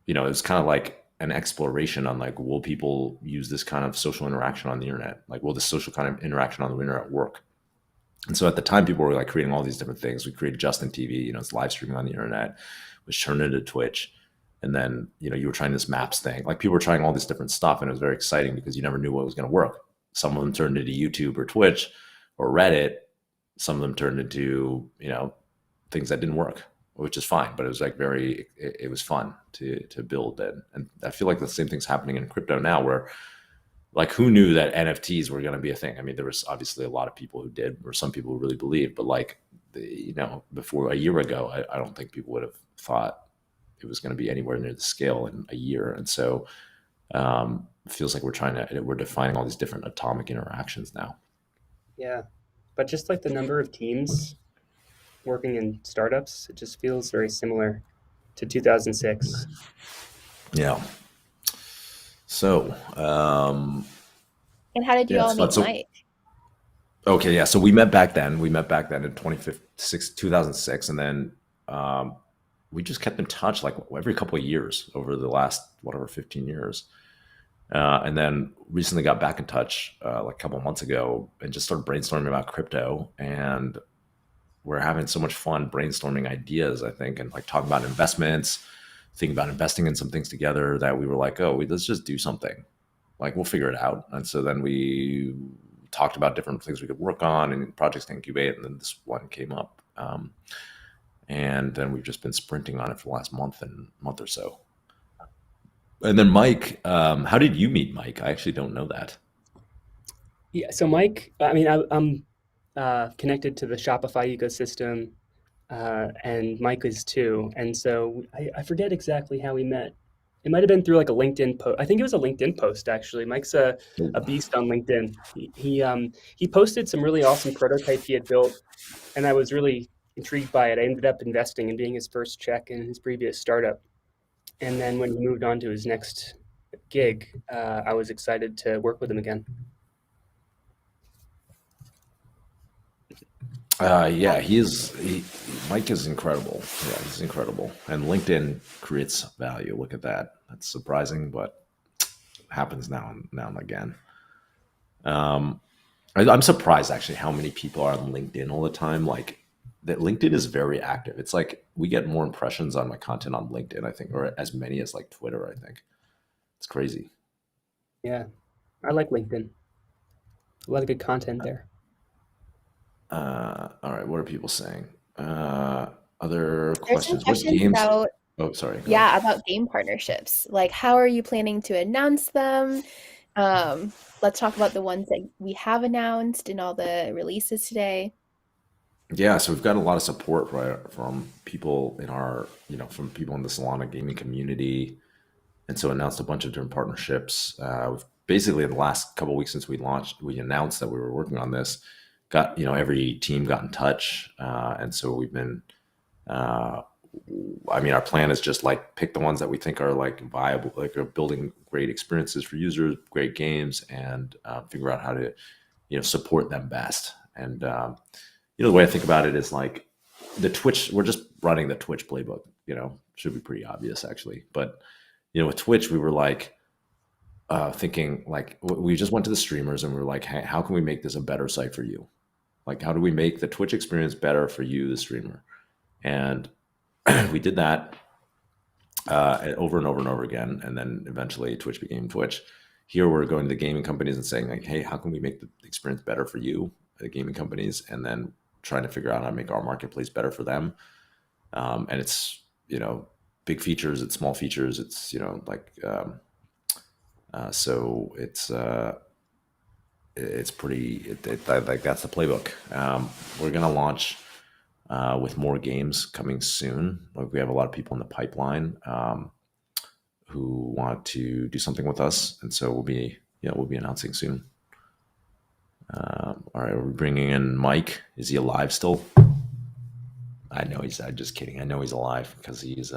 it was kind of like an exploration on like, will people use this kind of social interaction on the internet? Like, will this social kind of interaction on the internet work? And so at the time, people were like creating all these different things. We created Justin TV, you know, it's live streaming on the internet, which turned into Twitch. And then, you know, you were trying this maps thing. Like people were trying all this different stuff, and it was very exciting because you never knew what was going to work. Some of them turned into YouTube or Twitch or Reddit. Some of them turned into, you know, things that didn't work, which is fine. But it was like it was fun to build it. And I feel like the same thing's happening in crypto now, where like who knew that NFTs were going to be a thing? I mean, there was obviously a lot of people who did, or some people who really believed, but like, you know, before a year ago, I don't think people would have thought it was going to be anywhere near the scale in a year. And so it feels like we're defining all these different atomic interactions now. Yeah. But just like the number of teams working in startups, it just feels very similar to 2006. Yeah. So, And how did you all meet Mike? Okay, yeah. So we met back then. We met back then in 2006, and then we just kept in touch like every couple of years over the last 15 years. And then recently got back in touch like a couple of months ago and just started brainstorming about crypto. And we're having so much fun brainstorming ideas, I think, and like talking about investments, thinking about investing in some things together, that we were like, oh, let's just do something. Like we'll figure it out. And so then we talked about different things we could work on and projects to incubate. And then this one came up. And then we've just been sprinting on it for the last month or so. And then Mike, how did you meet Mike? I actually don't know that. Yeah, so Mike, I mean, I'm connected to the Shopify ecosystem, and Mike is too. And so I forget exactly how we met. It might have been through like a LinkedIn post. I think it was a LinkedIn post, actually. Mike's a beast on LinkedIn. He posted some really awesome prototype he had built, and I was really intrigued by it. I ended up investing and being his first check in his previous startup. And then when he moved on to his next gig, I was excited to work with him again. Yeah, Mike is incredible. Yeah, he's incredible. And LinkedIn creates value. Look at that. That's surprising, but happens now and again. I'm surprised actually how many people are on LinkedIn all the time. Like that LinkedIn is very active. It's like we get more impressions on my content on LinkedIn, I think, or as many as like Twitter, I think. It's crazy. Yeah, I like LinkedIn. A lot of good content there. All right, what are people saying? Other There's questions? some What questions games? about, Oh, sorry. Go yeah, ahead. about game partnerships. Like, how are you planning to announce them? Let's talk about the ones that we have announced and all the releases today. Yeah, so we've got a lot of support from people in our, from people in the Solana gaming community, and so announced a bunch of different partnerships. We've basically in the last couple of weeks since we announced that we were working on this, got every team got in touch, and so we've been. I mean, our plan is just like pick the ones that we think are like viable, like are building great experiences for users, great games, and figure out how to, support them best. And the way I think about it is like the Twitch. We're just running the Twitch playbook. Should be pretty obvious actually. But with Twitch, we were like thinking like we just went to the streamers and we were like, hey, how can we make this a better site for you? Like, how do we make the Twitch experience better for you, the streamer? And we did that over and over and over again, and then eventually Twitch became Twitch. Here we're going to the gaming companies and saying like, hey, how can we make the experience better for you, the gaming companies, and then trying to figure out how to make our marketplace better for them. And it's big features, it's small features, it's so it's pretty like that's the playbook. We're gonna launch with more games coming soon. Like we have a lot of people in the pipeline who want to do something with us, and so we'll be announcing soon. All right, we're bringing in Mike. Is he alive still? I know I'm just kidding. I know he's alive because he's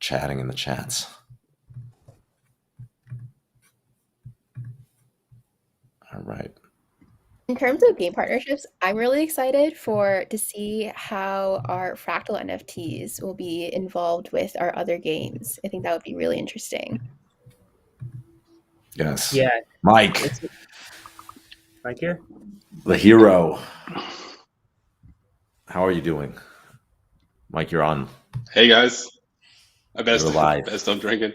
chatting in the chats. All right. In terms of game partnerships, I'm really excited to see how our Fractal NFTs will be involved with our other games. I think that would be really interesting. Yes. Yeah, Mike, it's Mike here. the hero. How are you doing? Mike, you're on. Hey guys, I You're best alive. best stop drinking.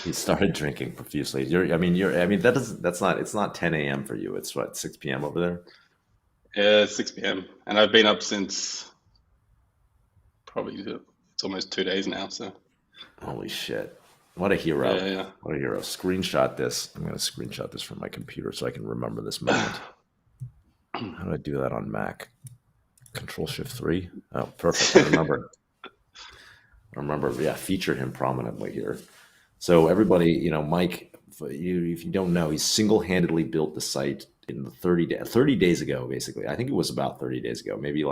He started drinking profusely. It's not 10 a.m. for you. It's what, 6 p.m. over there? Yeah, 6 p.m. and I've been up since probably it's almost 2 days now. So Holy shit. What a hero. yeah. What a hero. Screenshot this. I'm going to screenshot this from my computer so I can remember this moment. How do I do that on Mac? Control Shift 3. Oh, perfect. I remember. Yeah, featured him prominently here. So everybody, Mike, if you don't know, he single-handedly built the site in 30 days ago, basically. I think it was about 30 days ago, maybe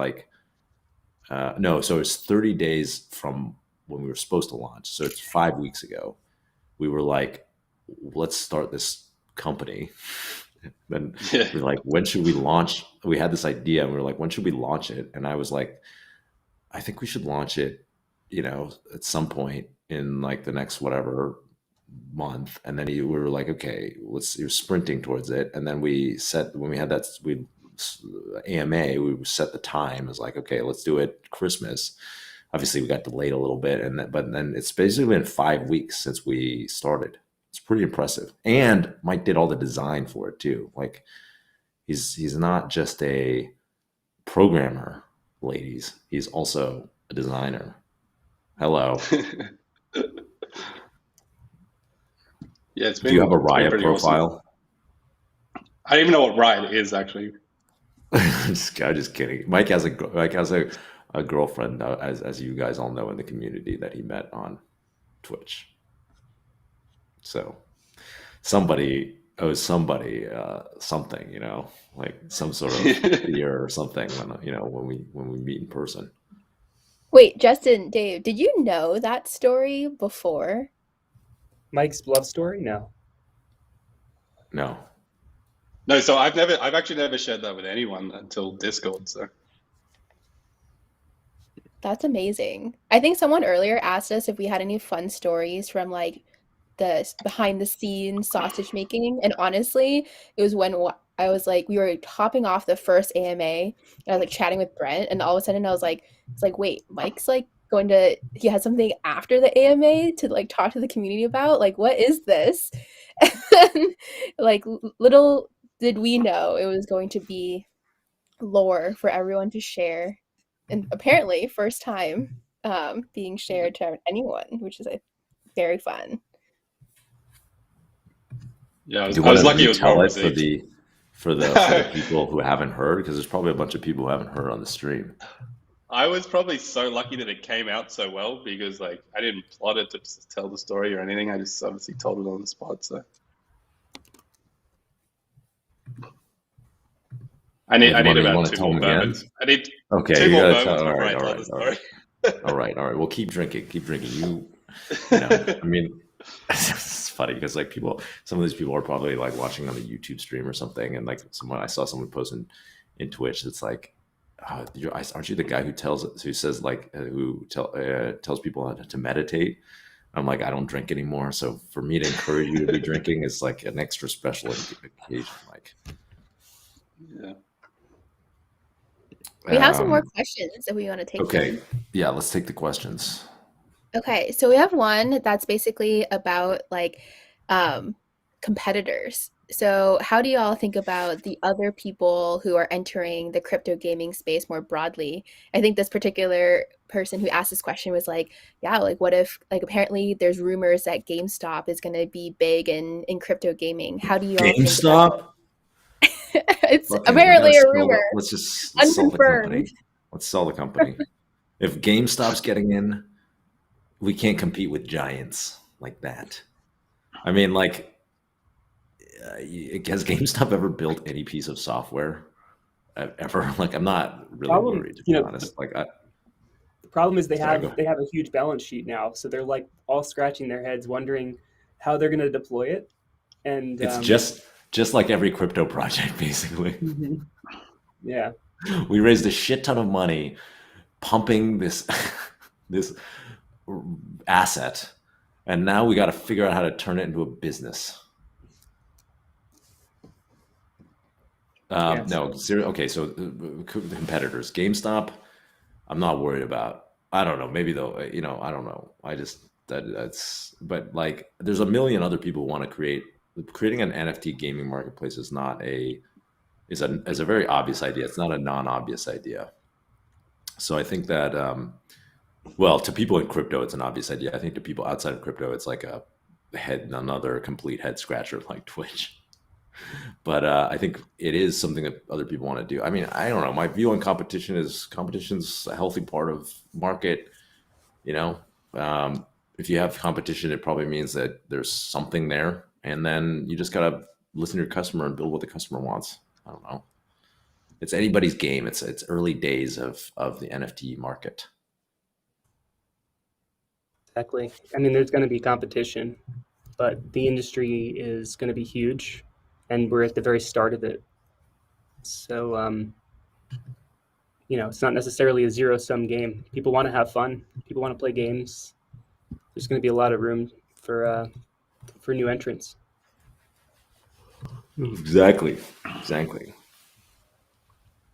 no, so it's 30 days from when we were supposed to launch. So it's 5 weeks ago. We were like, let's start this company. Then we're like, when should we launch? We had this idea and we were like, when should we launch it? And I was like, I think we should launch it, at some point in like the next whatever month. And then we were like, okay, you're sprinting towards it. And then when we had that, AMA, we set the time as like, okay, let's do it Christmas. Obviously we got delayed a little bit. But then it's basically been 5 weeks since we started. It's pretty impressive. And Mike did all the design for it too. Like he's not just a programmer, ladies. He's also a designer. Hello. Yeah, it's been. Do you have a it's been Riot pretty profile? awesome. I don't even know what Riot is actually. I'm just kidding. Mike has a girlfriend, as you guys all know, in the community that he met on Twitch. So somebody owes somebody something, like some sort of beer or something when we meet in person. Wait, Justin, Dave, did you know that story before? Mike's love story? No. No. No, so I've actually never shared that with anyone until Discord. So That's amazing. I think someone earlier asked us if we had any fun stories from like the behind the scenes sausage making. And honestly, it was when I was like, we were hopping off the first AMA and I was like chatting with Brent. And all of a sudden I was like, it's like, wait, Mike's like he has something after the AMA to like talk to the community about. Like, what is this? And then, like, little did we know it was going to be lore for everyone to share. And apparently, first time being shared to anyone, which is very fun. yeah, Do you I want was to lucky it was well retell it received. for the people who haven't heard? Because there's probably a bunch of people who haven't heard on the stream. I was probably so lucky that it came out so well because like I didn't plot it to just tell the story or anything. I just obviously told it on the spot. So I need about two more bourbons. I need Okay, two you more gotta bourbons tell. before I tell the story. All right. Well, keep drinking. I mean, it's funny because like some of these people are probably like watching on the YouTube stream or something, and like I saw someone post in Twitch. It's like, aren't you the guy who tells people how to meditate? I'm like, I don't drink anymore, so for me to encourage you to be drinking is like an extra special occasion. Like, Yeah. We have some more questions if we want to take Okay, them. yeah, let's take the questions. Okay, so we have one that's basically about like competitors. So how do you all think about the other people who are entering the crypto gaming space more broadly? I think this particular person who asked this question was like, yeah, like what if like apparently there's rumors that GameStop is going to be big in crypto gaming. How do you all think about GameStop? It's Fucking, apparently a rumor. Let's sell the Unconfirmed. company. Let's sell the company. If GameStop's getting in, we can't compete with giants like that. I mean, like, has GameStop ever built any piece of software ever? Like, I'm not really worried, to be honest. Like, The problem is they Sorry, have go ahead. they have a huge balance sheet now, so they're like all scratching their heads, wondering how they're going to deploy it. And it's just just like every crypto project, basically. Yeah. We raised a shit ton of money pumping this this asset, and now we got to figure out how to turn it into a business. Yes. No, okay. So the competitors, GameStop, I'm not worried about. I don't know. Maybe though, I don't know. I just that's. But like, there's a million other people who want to creating an NFT gaming marketplace is not is a very obvious idea. It's not a non-obvious idea. So I think that well, to people in crypto, it's an obvious idea. I think to people outside of crypto, it's like another complete head scratcher like Twitch. But I think it is something that other people want to do. I mean, I don't know. My view on competition's a healthy part of market. You know, if you have competition, it probably means that there's something there, and then you just gotta listen to your customer and build what the customer wants. I don't know. It's anybody's game. It's early days of the NFT market. Exactly. I mean, there's going to be competition, but the industry is going to be huge, and we're at the very start of it. So, it's not necessarily a zero-sum game. People want to have fun. People want to play games. There's going to be a lot of room for new entrants. Exactly.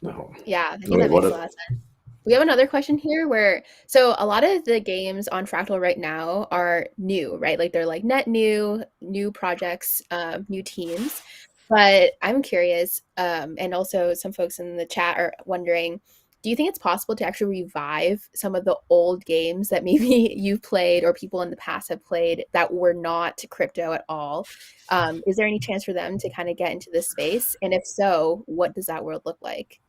No. Yeah, I think Wait, that makes a lot of sense. We have another question here so a lot of the games on Fractal right now are new, right? Like they're like net new projects, new teams. But I'm curious, and also some folks in the chat are wondering, do you think it's possible to actually revive some of the old games that maybe you've played or people in the past have played that were not crypto at all? Is there any chance for them to kind of get into this space? And if so, what does that world look like?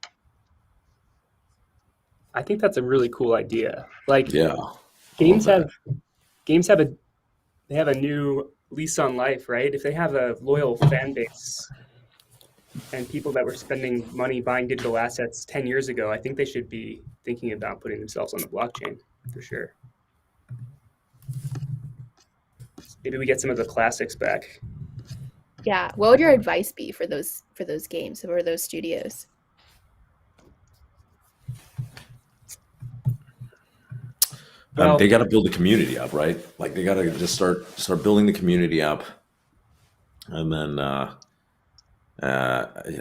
I think that's a really cool idea. Like, Yeah. games have a new lease on life, right? If they have a loyal fan base and people that were spending money buying digital assets 10 years ago, I think they should be thinking about putting themselves on the blockchain for sure. Maybe we get some of the classics back. Yeah. What would your advice be for those games or those studios? Well, they got to build the community up, right? Like they got to just start building the community up, and then I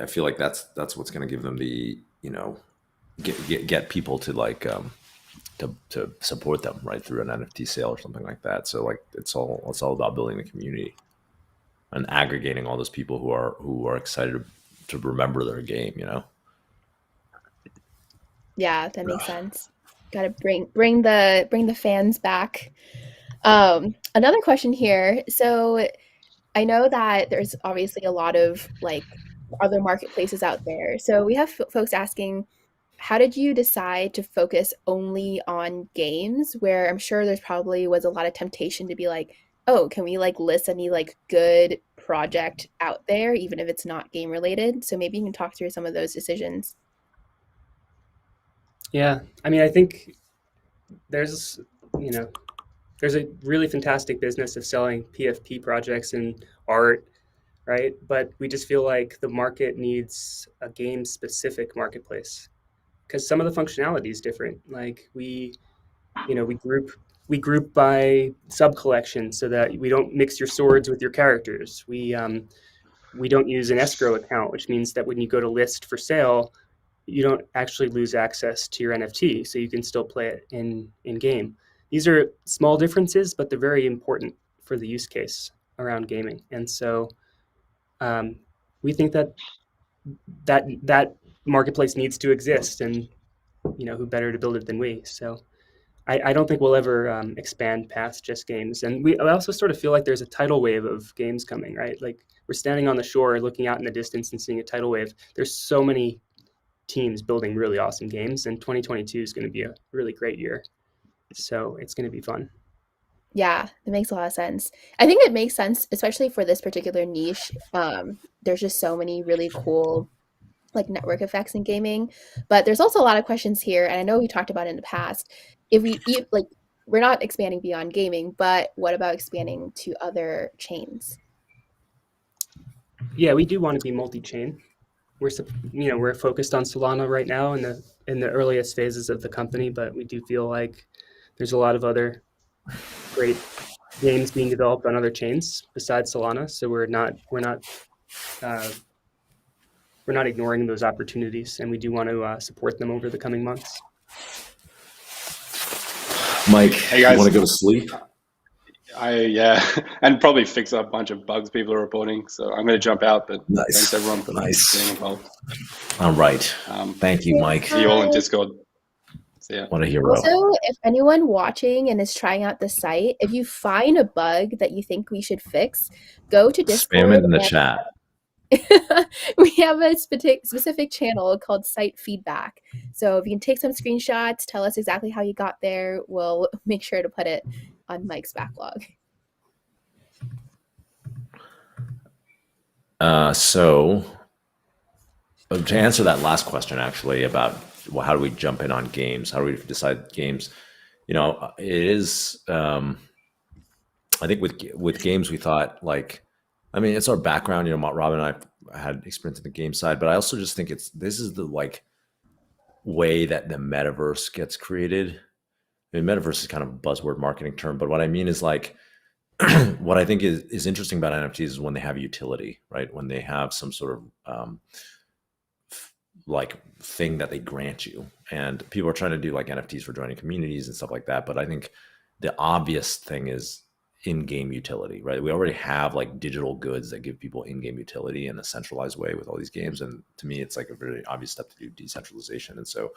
feel like that's what's going to give them the get people to like to support them, right, through an NFT sale or something like that. So like it's all about building the community and aggregating all those people who are excited to remember their game. Yeah, that makes sense. Got to bring the fans back. Another question here. So I know that there's obviously a lot of like other marketplaces out there. So we have folks asking, how did you decide to focus only on games, where I'm sure there's probably was a lot of temptation to be like, oh, can we like list any like good project out there, even if it's not game related? So maybe you can talk through some of those decisions. yeah, I mean, I think there's a really fantastic business of selling PFP projects and art, right? But we just feel like the market needs a game specific marketplace because some of the functionality is different. Like we group by sub collection so that we don't mix your swords with your characters. We don't use an escrow account, which means that when you go to list for sale, you don't actually lose access to your NFT, so you can still play it in game. These are small differences, but they're very important for the use case around gaming. And so we think that marketplace needs to exist, and who better to build it than we? So I don't think we'll ever expand past just games. And I also sort of feel like there's a tidal wave of games coming, right? Like we're standing on the shore looking out in the distance and seeing a tidal wave. There's so many teams building really awesome games, and 2022 is going to be a really great year. So it's going to be fun. Yeah, it makes a lot of sense. I think it makes sense, especially for this particular niche. There's just so many really cool like network effects in gaming, but there's also a lot of questions here, and I know we talked about it in the past. If we like, we're not expanding beyond gaming, but what about expanding to other chains? Yeah, we do want to be multi-chain. We're focused on Solana right now in the earliest phases of the company, but we do feel like there's a lot of other great games being developed on other chains besides Solana. So uh, we're not ignoring those opportunities, and we do want to support them over the coming months. Mike, Hey you guys. want to go to sleep? Yeah, and probably fix up a bunch of bugs people are reporting. So I'm going to jump out, but Nice. thanks everyone for Nice. being involved. All right. Thank you, Mike. See you all in Discord. See ya. What a hero. Also, if anyone watching and is trying out the site, if you find a bug that you think we should fix, go to Discord. Spam it in the chat. We have a specific channel called Site Feedback. So if you can take some screenshots, tell us exactly how you got there, we'll make sure to put it on Mike's backlog. So to answer that last question, actually, about how do we jump in on games? How do we decide games? It is, I think with games, we thought it's our background, Robin and I had experience in the game side, but I also just think this is the way that the metaverse gets created. I mean, metaverse is kind of a buzzword marketing term, but what I mean is what I think is interesting about NFTs is when they have utility, right? When they have some sort of thing that they grant you, and people are trying to do NFTs for joining communities and stuff like that. But I think the obvious thing is in-game utility, right? We already have digital goods that give people in-game utility in a centralized way with all these games. And to me, it's a very obvious step to do decentralization. And so,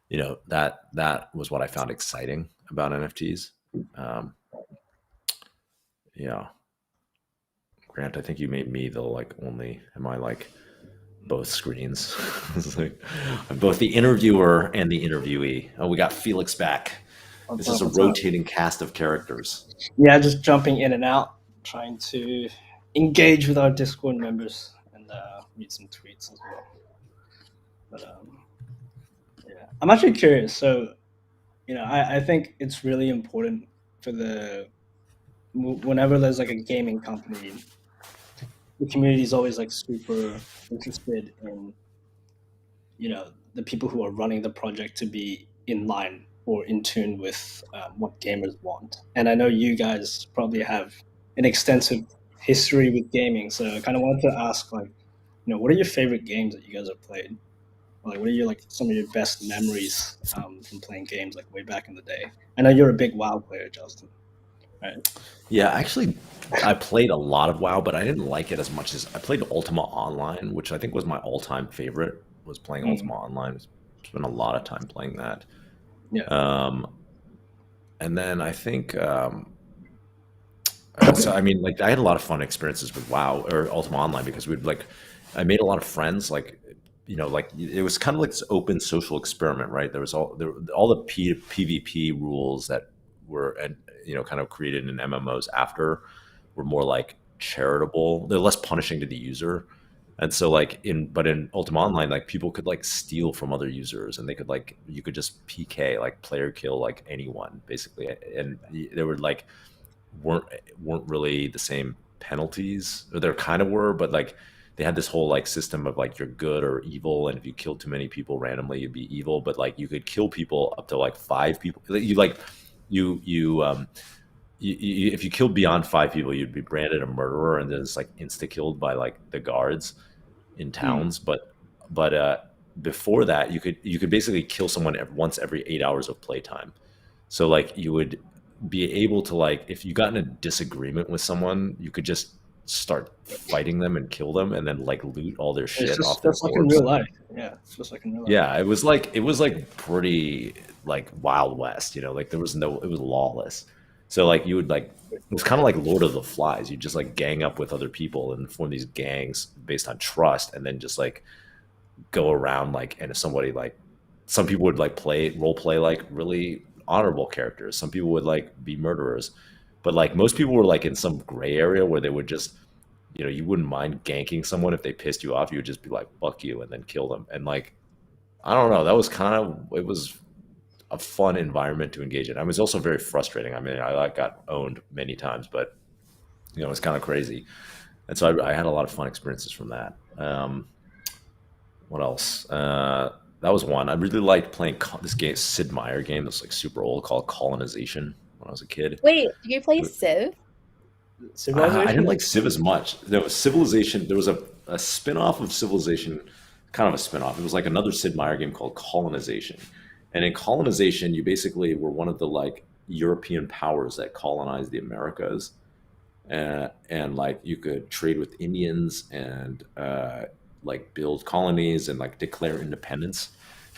that was what I found exciting about NFTs. Yeah. Grant, I think you made me the only, am I both screens? I'm both the interviewer and the interviewee. Oh, we got Felix back. This is a rotating cast of characters. Yeah, just jumping in and out, trying to engage with our Discord members and read some tweets as well. But yeah, I'm actually curious. So, I think it's really important for whenever there's a gaming company, the community is always super interested in, the people who are running the project to be in line or in tune with what gamers want. And I know you guys probably have an extensive history with gaming, so I kind of wanted to ask, what are your favorite games that you guys have played? What are your some of your best memories from playing games way back in the day? I know you're a big WoW player, Justin. Right? Yeah, actually, I played a lot of WoW, but I didn't like it as much as I played Ultima Online, which I think was my all-time favorite. Was playing Ultima Online. Spent a lot of time playing that. Yeah. And then I think, so I mean, I had a lot of fun experiences with WoW or Ultima Online because I made a lot of friends. It was kind of this open social experiment, right? There was all the PvP rules that were kind of created in MMOs after were more charitable. They're less punishing to the user. And so in Ultima Online, people could steal from other users, and they could you could just PK, player kill anyone basically. And there were weren't really the same penalties, or there kind of were, but they had this whole system of you're good or evil, and if you killed too many people randomly, you'd be evil. But you could kill people up to 5 people. If you killed beyond 5 people, you'd be branded a murderer, and then it's insta killed by the guards in towns. But before that, you could basically kill someone once every 8 hours of playtime. So you would be able to if you got in a disagreement with someone, you could just start fighting them and kill them, and then loot all their shit off their corpse. In real life. Yeah, it's just in real life. Yeah, it was pretty Wild West, there was it was lawless. So you would it was kind of like Lord of the Flies. You just gang up with other people and form these gangs based on trust, and then just go around and if somebody some people would role play really honorable characters. Some people would be murderers, but most people were in some gray area where they would just you wouldn't mind ganking someone if they pissed you off. You would just be fuck you and then kill them. And I don't know, that was it was a fun environment to engage in. I mean, it's also very frustrating. I mean, I got owned many times, but it's kind of crazy. And so I had a lot of fun experiences from that. What else? That was one. I really liked playing this game, Sid Meier game that's like super old called Colonization when I was a kid. Wait, do you play Civ? Civilization. I didn't like Civ as much. There was Civilization. There was a spin-off of Civilization, kind of a spin-off. It was like another Sid Meier game called Colonization. And in Colonization, you basically were one of the like European powers that colonized the Americas. And like you could trade with Indians and like build colonies and like declare independence.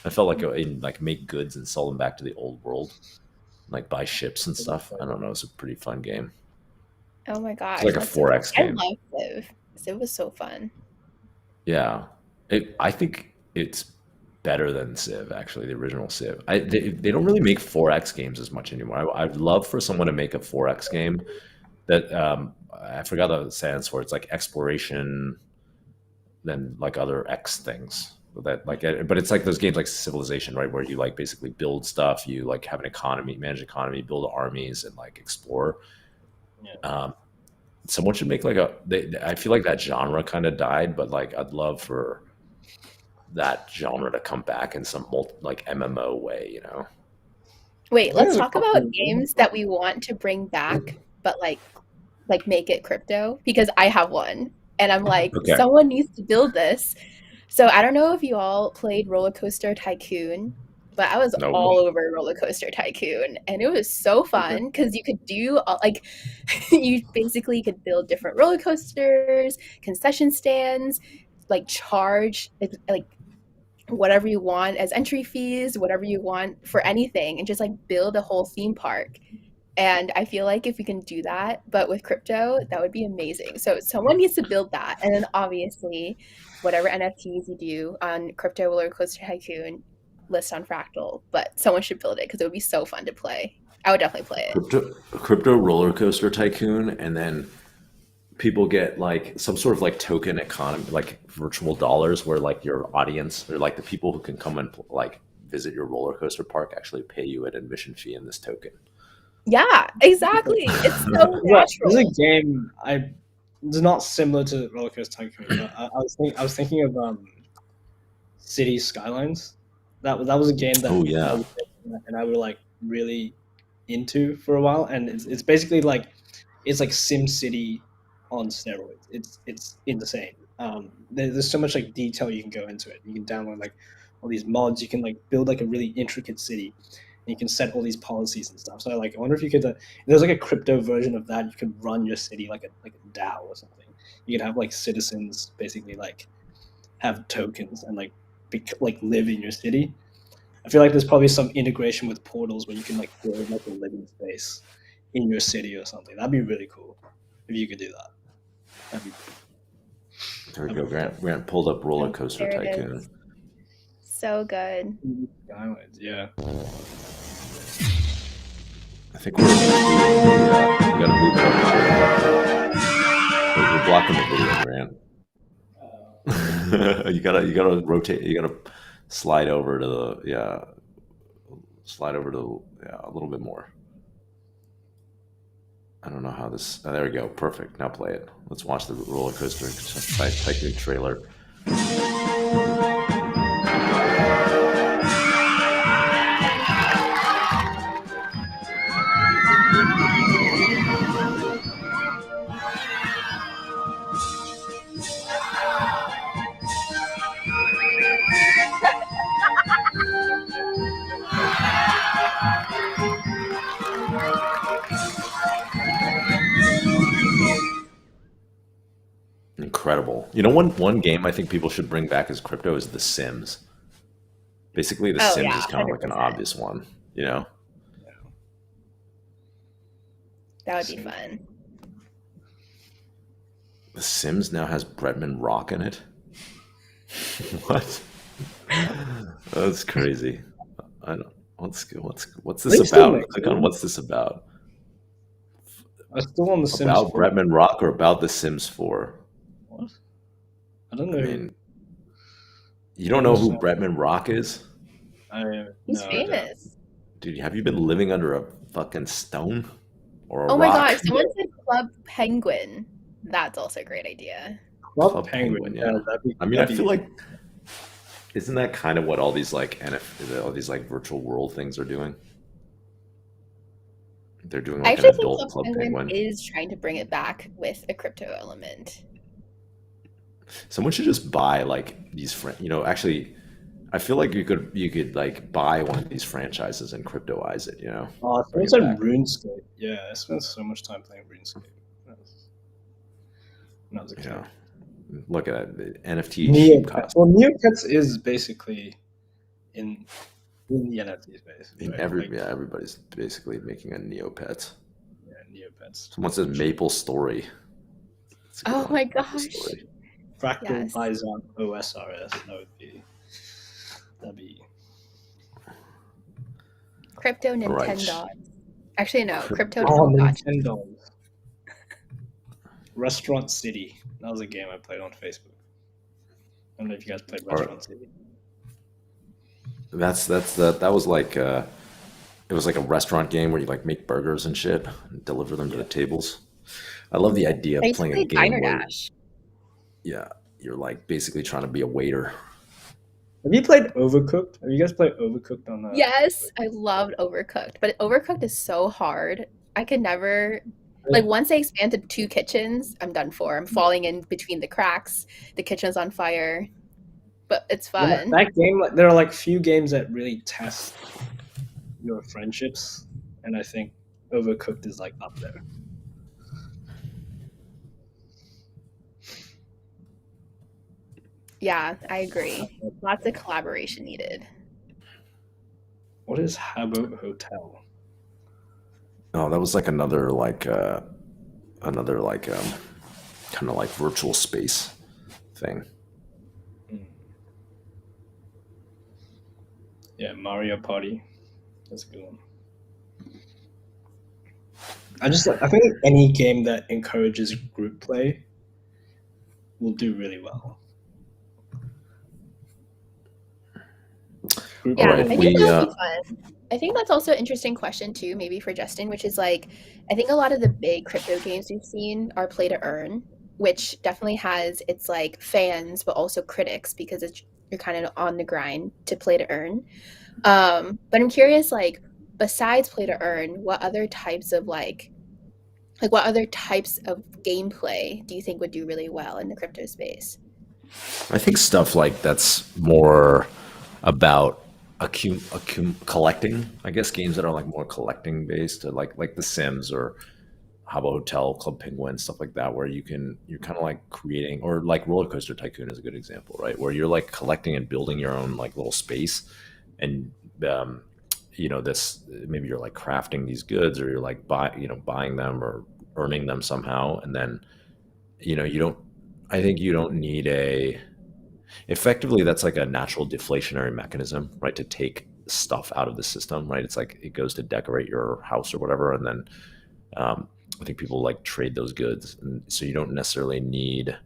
I felt like and like make goods and sell them back to the old world, like buy ships and stuff. I don't know. It's a pretty fun game. Oh my gosh. It's like a that's so 4X fun. game. I love Civ. Civ was so fun. Yeah, I think it's better than Civ, actually, the original Civ. They don't really make 4X games as much anymore. I'd love for someone to make a 4X game that I forgot what it stands for. It's like exploration, then like other X things. That like, but it's like those games like Civilization, right, where you like basically build stuff, you like have an economy, manage economy, build armies, and like explore. Yeah. Someone should make like I feel like that genre kind of died, but like I'd love for that genre to come back in some like MMO way, you know? Wait, There's let's a talk couple about of games that we want to bring back, but like make it crypto, because I have one and I'm like, Okay. someone needs to build this. So I don't know if you all played Roller Coaster Tycoon, but I was Nope. all over Roller Coaster Tycoon, and it was so fun because you could do like you basically could build different roller coasters, concession stands, like charge like whatever you want as entry fees, whatever you want for anything, and just like build a whole theme park. And I feel like if we can do that, but with crypto, that would be amazing. So someone needs to build that. And then obviously, whatever NFTs you do on Crypto Roller Coaster Tycoon, list on Fractal. But someone should build it because it would be so fun to play. I would definitely play it. Crypto Roller Coaster Tycoon, and then people get like some sort of like token economy, like virtual dollars, where like your audience or like the people who can come and like visit your roller coaster park actually pay you an admission fee in this token. Yeah, exactly. It's so There's a natural. game it's not similar to Roller Coaster Tycoon, but I was thinking of City Skylines. That was a game that Oh yeah. and I were like really into for a while, and it's basically like it's like Sim City on steroids. It's insane. There's so much like detail you can go into it. You can download like all these mods. You can like build like a really intricate city. And you can set all these policies and stuff. So I wonder if you could. If there's like a crypto version of that. You could run your city like a DAO or something. You could have like citizens basically like have tokens and like live in your city. I feel like there's probably some integration with portals where you can like build like a living space in your city or something. That'd be really cool if you could do that. That'd be There we go. Grant pulled up Roller Coaster There it Tycoon. is. So good. Islands, yeah. I think we gotta move it over. We're blocking the video, Grant. You gotta rotate. You gotta slide over to the a little bit more. I don't know how this. There we go. Perfect. Now play it. Let's watch the Roller Coaster Tycoon trailer. Incredible. You know, one game I think people should bring back as crypto is The Sims. Basically, The Sims yeah, is kind of like an 100%. obvious one, you know? That would be fun. The Sims now has Bretman Rock in it. What? That's crazy. I don't. What's this They still about? make Click on what's this about? I'm still on the Sims. About 4. Bretman Rock or about The Sims 4? What? I don't know. I mean, you don't know who Bretman Rock is? He's no, I don't. famous. Dude, have you been living under a fucking stone or a Oh my rock? gosh, someone said Club Penguin. That's also a great idea. Club Penguin. yeah. That'd be, I mean, I that'd feel be- like isn't that kind of what all these like all these like virtual world things are doing? They're doing I like an actually think adult Club Club Penguin Penguin. is trying to bring it back with a crypto element. Someone should just buy like these, actually, I feel like you could like buy one of these franchises and cryptoize it. Oh, Bring it's it like back. RuneScape. Yeah, I spent so much time playing RuneScape when I was a kid. Yeah. Look at that NFT sheep Neopets. costume. Well, Neopets is basically in the NFT space. Right? Everybody's basically making a Neopet. Yeah, Neopets. Someone says Maple Story. That's a good Oh one. my Maple gosh. Story. Fractal Yes. buys on OSRS. That'd be Crypto Right. Nintendo. Actually, no. Crypto oh, Tamagotchi. Nintendo. Restaurant City. That was a game I played on Facebook. I don't know if you guys played Restaurant City. That was like it was like a restaurant game where you like make burgers and shit and deliver them to the tables. I love the idea I of used to playing play a game Diner where Dash. you're like basically trying to be a waiter. Have you played Overcooked? Have you guys played Overcooked on that? Yes, I loved Overcooked, but Overcooked is so hard. I could never like once they expand to 2 kitchens, I'm done for. I'm falling in between the cracks. The kitchen's on fire, but it's fun. That game, there are like few games that really test your friendships, and I think Overcooked is like up there. Yeah, I agree. Lots of collaboration needed. What is Habbo Hotel? Oh, that was like another kind of like virtual space thing. Yeah, Mario Party. That's a good one. I think any game that encourages group play will do really well. Group Yeah, All right, I think we, that would be fun. I think that's also an interesting question too, maybe for Justin, which is like, I think a lot of the big crypto games we've seen are play to earn, which definitely has its like fans, but also critics because you're kind of on the grind to play to earn. But I'm curious, like, besides play to earn, what other types of what other types of gameplay do you think would do really well in the crypto space? I think stuff like that's more about collecting. I guess games that are like more collecting based, like The Sims or Habbo Hotel, Club Penguin, stuff like that, where you're kind of like creating, or like Roller Coaster Tycoon is a good example, right? Where you're like collecting and building your own like little space, and this maybe you're like crafting these goods, or you're like buying them or earning them somehow, and then I think you don't need effectively that's like a natural deflationary mechanism, right? To take stuff out of the system, right? It's like it goes to decorate your house or whatever, and then I think people like trade those goods, and so you don't necessarily need.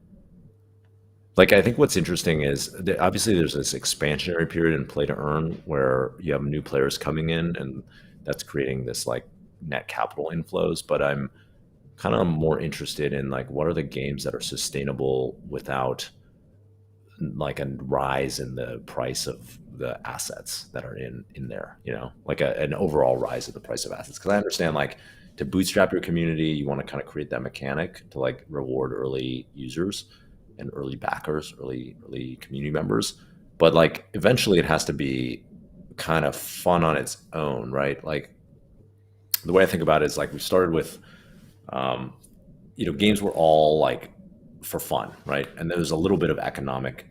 Like, I think what's interesting is that obviously there's this expansionary period in play to earn where you have new players coming in, and that's creating this like net capital inflows. But I'm kind of more interested in like what are the games that are sustainable without like a rise in the price of the assets that are in there, like an overall rise of the price of assets. Because I understand like to bootstrap your community, you want to kind of create that mechanic to like reward early users and early backers, early community members. But like eventually it has to be kind of fun on its own, right? Like the way I think about it is like we started with, games were all like for fun, right? And there's a little bit of economic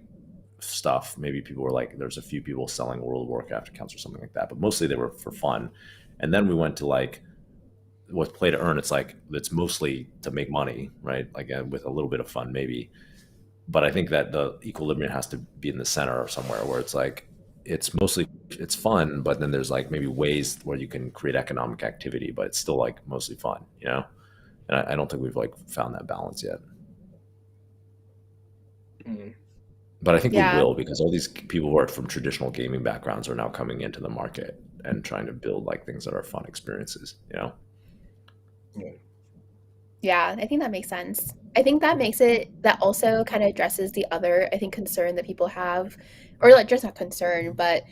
stuff. Maybe people were like, there's a few people selling World of Warcraft accounts or something like that, but mostly they were for fun. And then we went to like with play to earn. It's like it's mostly to make money, right? Like with a little bit of fun, maybe. But I think that the equilibrium has to be in the center or somewhere where it's like it's fun, but then there's like maybe ways where you can create economic activity, but it's still like mostly fun, And I don't think we've like found that balance yet. But I think we will, because all these people who are from traditional gaming backgrounds are now coming into the market and trying to build like things that are fun experiences, Yeah. Yeah, I think that makes sense. I think that also kind of addresses the other, I think, concern that people have, or like just not concern, but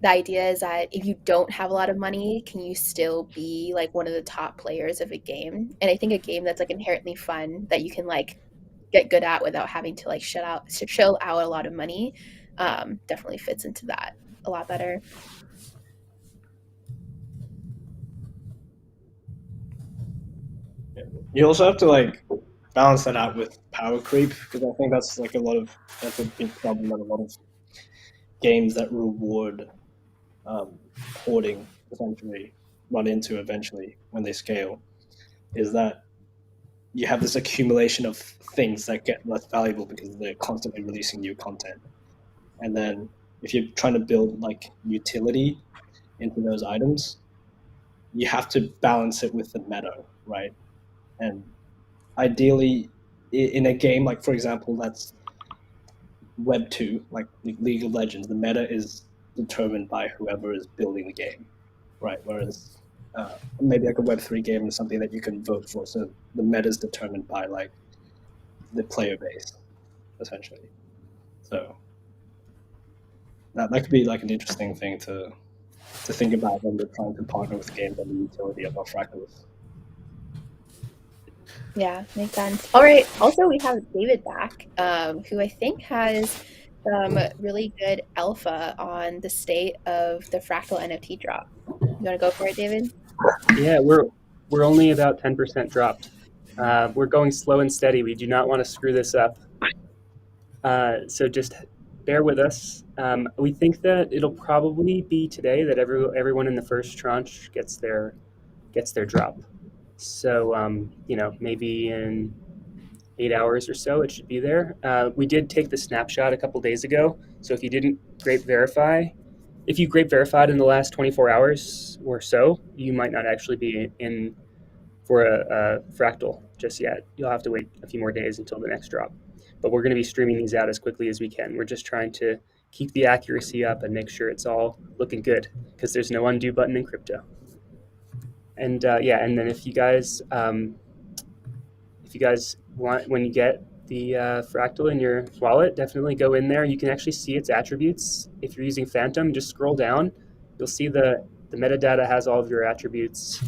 the idea is that if you don't have a lot of money, can you still be like one of the top players of a game? And I think a game that's like inherently fun that you can like get good at without having to like shell out a lot of money, definitely fits into that a lot better. You also have to like balance that out with power creep, because I think that's like that's a big problem that a lot of games that reward hoarding essentially run into eventually when they scale, is that you have this accumulation of things that get less valuable because they're constantly releasing new content. And then if you're trying to build like utility into those items, you have to balance it with the meta, right? And ideally, in a game like, for example, that's Web 2, like League of Legends, the meta is determined by whoever is building the game, right? Whereas maybe like a Web 3 game is something that you can vote for. So the meta is determined by like the player base, essentially. So that could be like an interesting thing to think about when we're trying to partner with games on the utility of our fractals. Yeah, makes sense. All right. Also, we have David back, who I think has some really good alpha on the state of the fractal NFT drop. You want to go for it, David? Yeah, we're only about 10% dropped. We're going slow and steady. We do not want to screw this up. So just bear with us. We think that it'll probably be today that everyone in the first tranche gets their drop. So maybe in 8 hours or so, it should be there. We did take the snapshot a couple days ago. So if you didn't if you grape verified in the last 24 hours or so, you might not actually be in for a fractal just yet. You'll have to wait a few more days until the next drop. But we're going to be streaming these out as quickly as we can. We're just trying to keep the accuracy up and make sure it's all looking good, because there's no undo button in crypto. And and then if you guys want, when you get the fractal in your wallet, definitely go in there. You can actually see its attributes. If you're using Phantom, just scroll down. You'll see the metadata has all of your attributes.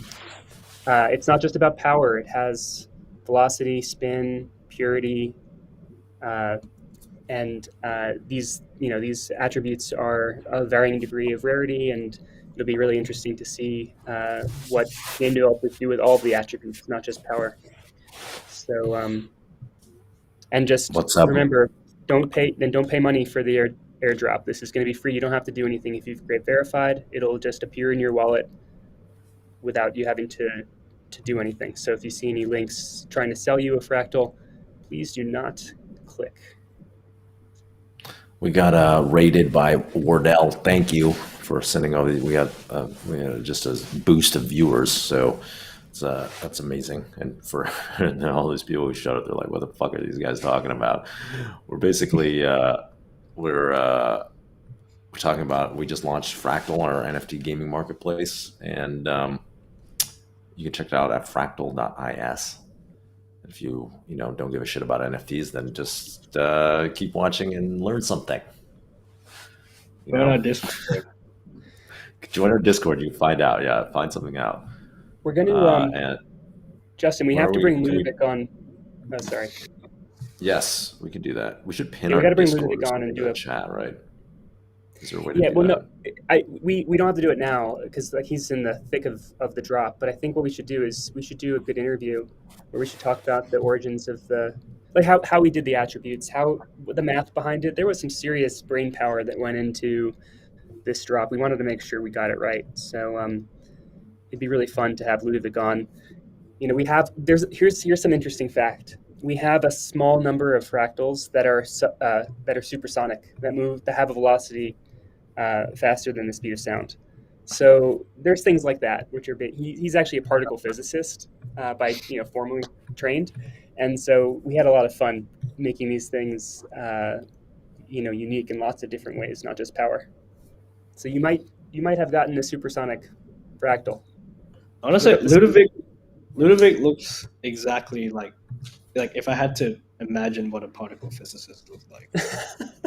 It's not just about power. It has velocity, spin, purity, and these attributes are a varying degree of rarity, and it'll be really interesting to see what game developers do with all of the attributes, not just power. So and just remember, don't pay money for the airdrop. This is going to be free. You don't have to do anything. If you've grape verified, it'll just appear in your wallet without you having to do anything. So if you see any links trying to sell you a fractal, please do not click. We got rated by Wardell. Thank you for sending all these. We had just a boost of viewers, so that's amazing. And for all these people who showed up, they're like, "What the fuck are these guys talking about?" We're basically we're talking about, we just launched Fractal, our NFT gaming marketplace, and you can check it out at fractal.is. If you don't give a shit about NFTs, then just keep watching and learn something. Join our Discord. Join our Discord. You can find out. Yeah, find something out. We're going to Justin, we have to bring Ludovic on. Oh, sorry. Yes, we can do that. We should pin we our got to bring Discord Ludovic on and do a chat, right? Is there a way to do that? No, we don't have to do it now because like he's in the thick of the drop. But I think what we should do is we should do a good interview where we should talk about the origins of how we did the attributes, how the math behind it. There was some serious brain power that went into this drop. We wanted to make sure we got it right. So it'd be really fun to have Ludovic on. Here's some interesting fact. We have a small number of fractals that are supersonic, that have a velocity faster than the speed of sound. So there's things like that, which are big. He's actually a particle physicist by formally trained, and so we had a lot of fun making these things unique in lots of different ways, not just power. So you might have gotten a supersonic fractal. Honestly, Ludovic Ludovic looks exactly like if I had to imagine what a particle physicist looks like,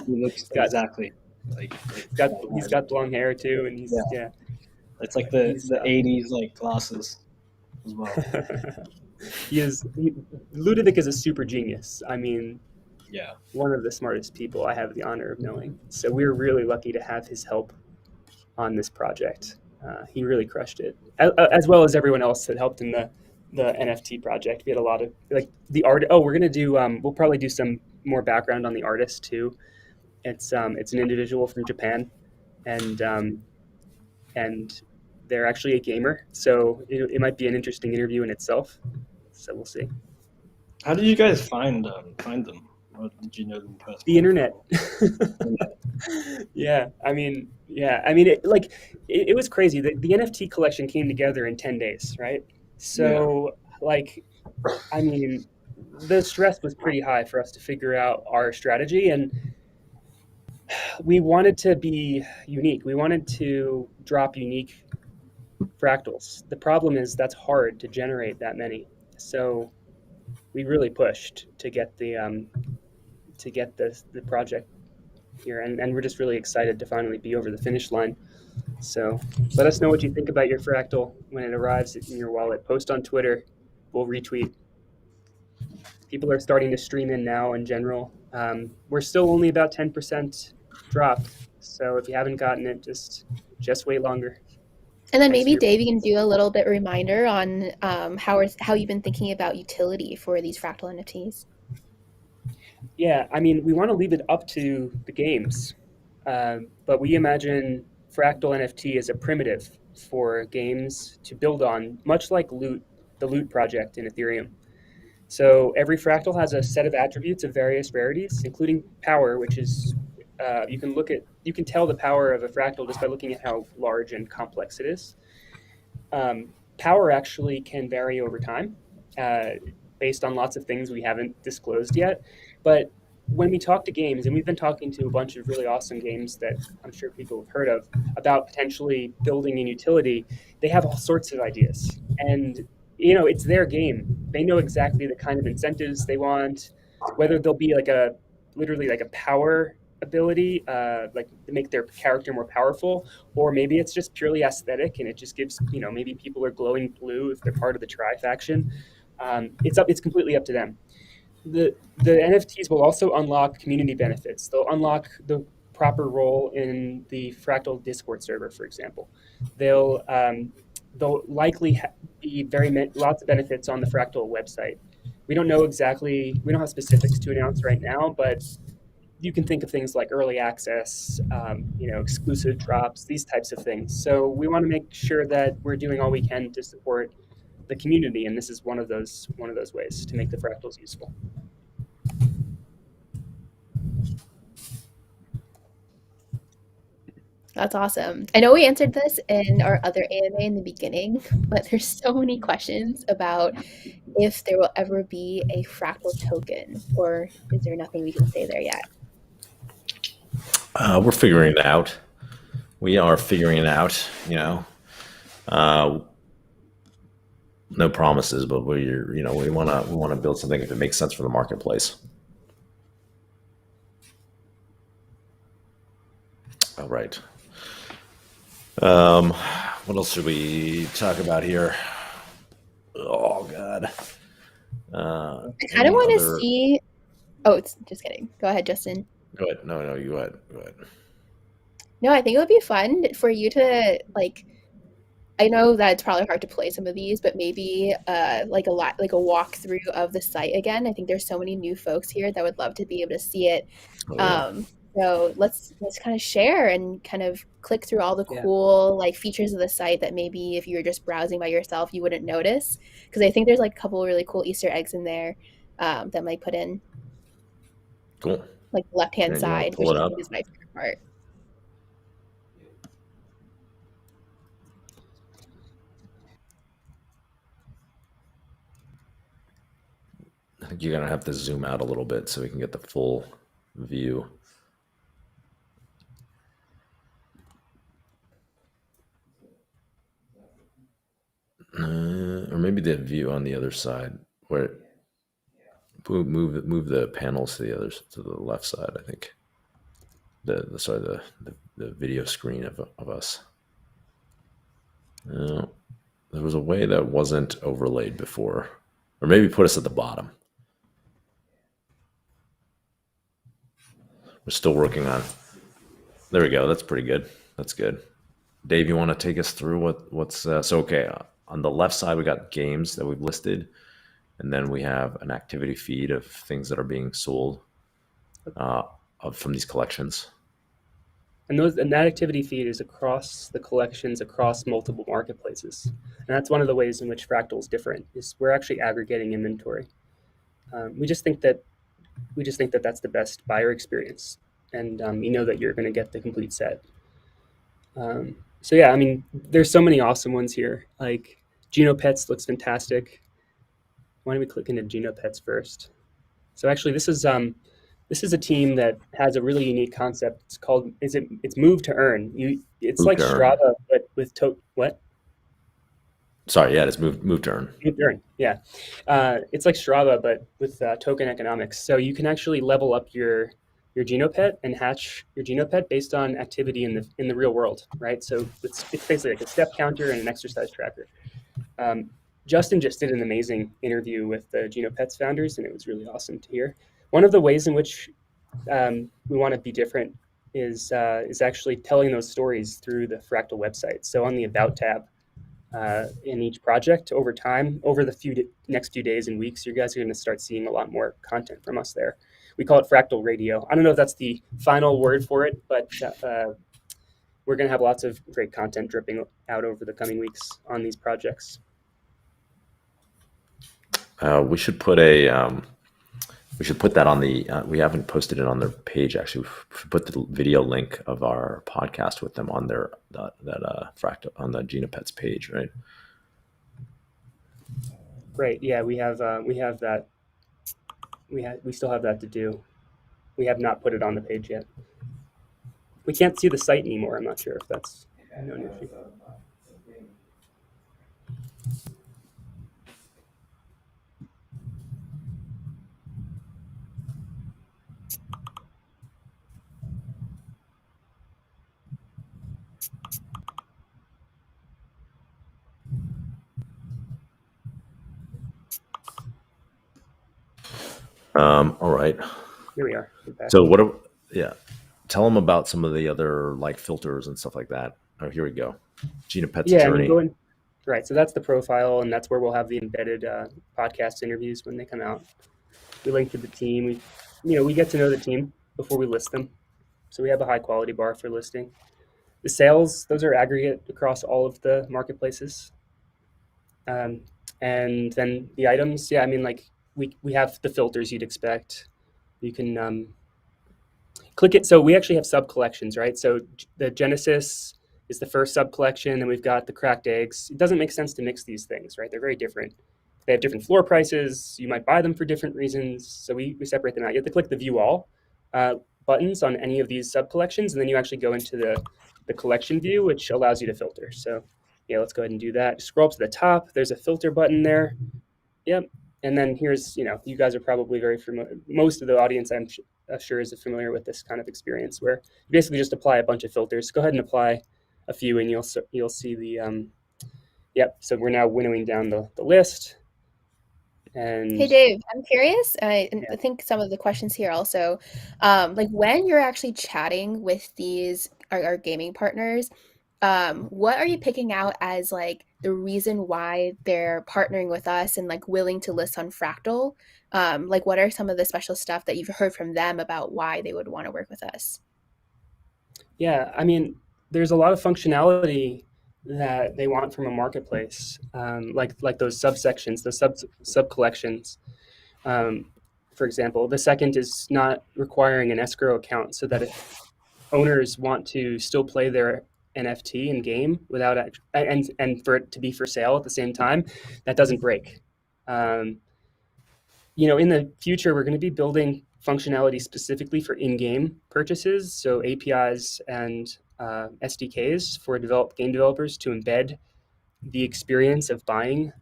he looks got- exactly like he's got long hair too, and he's yeah. It's like the He's, 80s like glasses as well. Ludovic is a super genius. I mean, Yeah. one of the smartest people I have the honor of knowing. So we're really lucky to have his help on this project. He really crushed it, as well as everyone else that helped in the NFT project. We had a lot of like the art. Oh, we're gonna do. We'll probably do some more background on the artist too. It's an individual from Japan, and they're actually a gamer. So it might be an interesting interview in itself. So we'll see. How did you guys find them? Or did you know them personally? The internet. Yeah, I mean, it was crazy. The NFT collection came together in 10 days, right? So, like, I mean, the stress was pretty high for us to figure out our strategy, and we wanted to be unique. We wanted to drop unique fractals. The problem is that's hard to generate that many. So we really pushed to get the project here, and we're just really excited to finally be over the finish line. So let us know what you think about your fractal when it arrives in your wallet. Post on Twitter. We'll retweet. People are starting to stream in now in general. We're still only about 10% dropped. So if you haven't gotten it, just wait longer. And then Thanks maybe for Dave, you can do a little bit reminder on how you've been thinking about utility for these fractal NFTs. Yeah, I mean, we want to leave it up to the games, but we imagine Fractal NFT as a primitive for games to build on, much like the Loot project in Ethereum. So every fractal has a set of attributes of various rarities, including power, which is you can tell the power of a fractal just by looking at how large and complex it is. Power actually can vary over time, uh, based on lots of things we haven't disclosed yet. But when we talk to games, and we've been talking to a bunch of really awesome games that I'm sure people have heard of about potentially building in utility, they have all sorts of ideas. And it's their game. They know exactly the kind of incentives they want, whether they'll be literally like a power ability, like to make their character more powerful, or maybe it's just purely aesthetic and it just gives maybe people are glowing blue if they're part of the Tri faction. It's completely up to them. The NFTs will also unlock community benefits. They'll unlock the proper role in the Fractal Discord server, for example. They'll likely be lots of benefits on the Fractal website. We don't have specifics to announce right now, but you can think of things like early access, exclusive drops, these types of things. So we want to make sure that we're doing all we can to support the community, and this is one of those ways to make the fractals useful. That's awesome. I know we answered this in our other AMA in the beginning, but there's so many questions about if there will ever be a fractal token, or is there nothing we can say there yet? We're figuring it out. We are figuring it out. No promises, but we want to build something if it makes sense for the marketplace. All right. What else should we talk about here? Oh God. I kind of want to see. Oh, it's just kidding. Go ahead, Justin. Go ahead. No, you go ahead. Go ahead. No, I think it would be fun for you to I know that it's probably hard to play some of these, but maybe like a walkthrough of the site again. I think there's so many new folks here that would love to be able to see it. Oh, yeah. So let's kind of share and kind of click through all the cool features of the site that maybe if you were just browsing by yourself you wouldn't notice, because I think there's a couple of really cool Easter eggs in there that might put in. Cool. Like the left-hand side, which I think is my favorite part. I think you're gonna have to zoom out a little bit so we can get the full view. Or maybe maybe the view on the other side where move the panels to the left side. I think the video screen of us. There was a way that wasn't overlaid before, or maybe put us at the bottom. We're still working on. There we go. That's pretty good. That's good. Dave, you want to take us through what's so okay? On the left side, we got games that we've listed, and then we have an activity feed of things that are being sold from these collections. And that activity feed is across the collections, across multiple marketplaces. And that's one of the ways in which Fractal is different. Is we're actually aggregating inventory. We just think that that's the best buyer experience, and you know that you're going to get the complete set. So yeah, I mean, there's so many awesome ones here. Like Genopets looks fantastic. Why don't we click into Genopets first? So actually, this is a team that has a really unique concept. It's move to earn. It's Move like to earn. Strava, but with what? Sorry, yeah, it's move to earn. Move to earn. Yeah, it's like Strava, but with token economics. So you can actually level up your Genopet and hatch your Genopet based on activity in the real world, right? So it's basically like a step counter and an exercise tracker. Justin just did an amazing interview with the Genopets founders, and it was really awesome to hear. One of the ways in which we want to be different is actually telling those stories through the Fractal website. So on the About tab in each project over time, over the next few days and weeks, you guys are going to start seeing a lot more content from us there. We call it Fractal Radio. I don't know if that's the final word for it, but we're going to have lots of great content dripping out over the coming weeks on these projects. We should put that on the. We haven't posted it on their page actually. We should put the video link of our podcast with them on their Fractal on the Genopets page, right? Great. Yeah, we have that. We still have that to do. We have not put it on the page yet. We can't see the site anymore. I'm not sure if that's a known issue. All right. Here we are. We're back. So tell them about some of the other like filters and stuff like that. Oh, here we go. Genopets journey. Right. So that's the profile, and that's where we'll have the embedded podcast interviews when they come out. We link to the team. We get to know the team before we list them. So we have a high quality bar for listing. The sales, those are aggregate across all of the marketplaces. And then the items, yeah, I mean, like we have the filters you'd expect. You can click it. So we actually have sub collections, right? So the Genesis is the first sub collection, and we've got the cracked eggs. It doesn't make sense to mix these things, right? They're very different. They have different floor prices. You might buy them for different reasons. So we separate them out. You have to click the view all buttons on any of these sub collections, and then you actually go into the collection view, which allows you to filter. So yeah, let's go ahead and do that. Scroll up to the top. There's a filter button there. Yep. And then here's, you guys are probably very familiar. Most of the audience, I'm sure, is familiar with this kind of experience where you basically just apply a bunch of filters. Go ahead and apply a few, and you'll see the yep. So we're now winnowing down the list. And hey Dave, I'm curious, I think some of the questions here also, like when you're actually chatting with these our gaming partners, what are you picking out as like the reason why they're partnering with us and like willing to list on Fractal? Like what are some of the special stuff that you've heard from them about why they would want to work with us? Yeah, I mean, there's a lot of functionality that they want from a marketplace, like those subsections, the sub collections. For example, the second is not requiring an escrow account, so that if owners want to still play their NFT in game without and for it to be for sale at the same time, that doesn't break. In the future, we're going to be building functionality specifically for in-game purchases, so APIs and SDKs for game developers to embed the experience of buying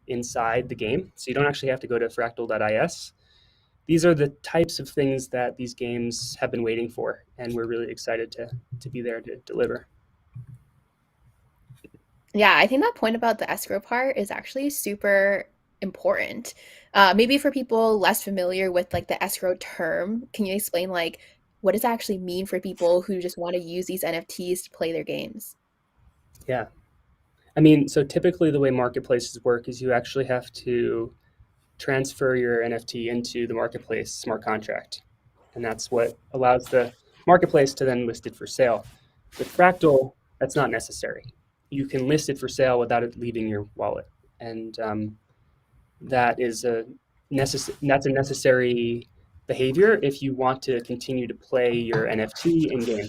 inside the game. So you don't actually have to go to fractal.is. These are the types of things that these games have been waiting for, and we're really excited to be there to deliver. Yeah, I think that point about the escrow part is actually super important. Maybe for people less familiar with like the escrow term, can you explain like what does it actually mean for people who just want to use these NFTs to play their games? Yeah. I mean, so typically the way marketplaces work is you actually have to transfer your NFT into the marketplace smart contract. And that's what allows the marketplace to then list it for sale. With Fractal, that's not necessary. You can list it for sale without it leaving your wallet. And that is that's a necessary behavior if you want to continue to play your NFT in game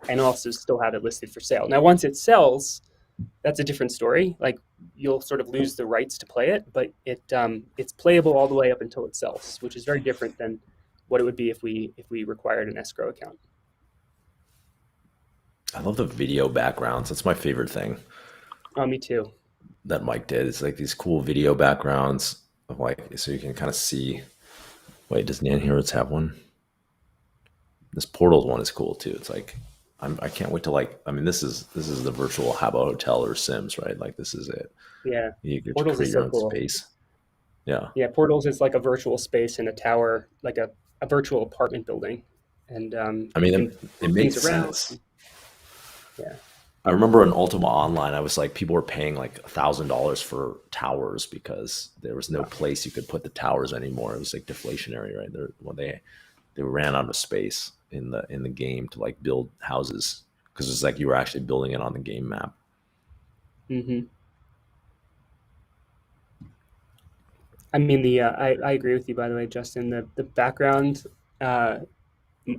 and also still have it listed for sale. Now, once it sells, that's a different story. Like you'll sort of lose the rights to play it, but it's playable all the way up until it sells, which is very different than what it would be if we required an escrow account. I love the video backgrounds. That's my favorite thing Oh, me too. that Mike did. It's like these cool video backgrounds of like, so you can kind of see. Wait, does Nan Heroes have one? This Portals one is cool too. It's like I can't wait to like. I mean, this is the virtual Habbo Hotel or Sims, right? Like this is it. Yeah, You get to Portals create is your so own cool. space. Yeah. Yeah, Portals is like a virtual space in a tower, like a virtual apartment building, and I mean, you it can move makes things around. sense. Yeah. I remember in Ultima Online, I was like, people were paying like $1,000 for towers because there was no place you could put the towers anymore. It was like deflationary, right? They ran out of space in the game to like build houses because it's like you were actually building it on the game map. Mm-hmm. I mean, I agree with you, by the way, Justin. The background,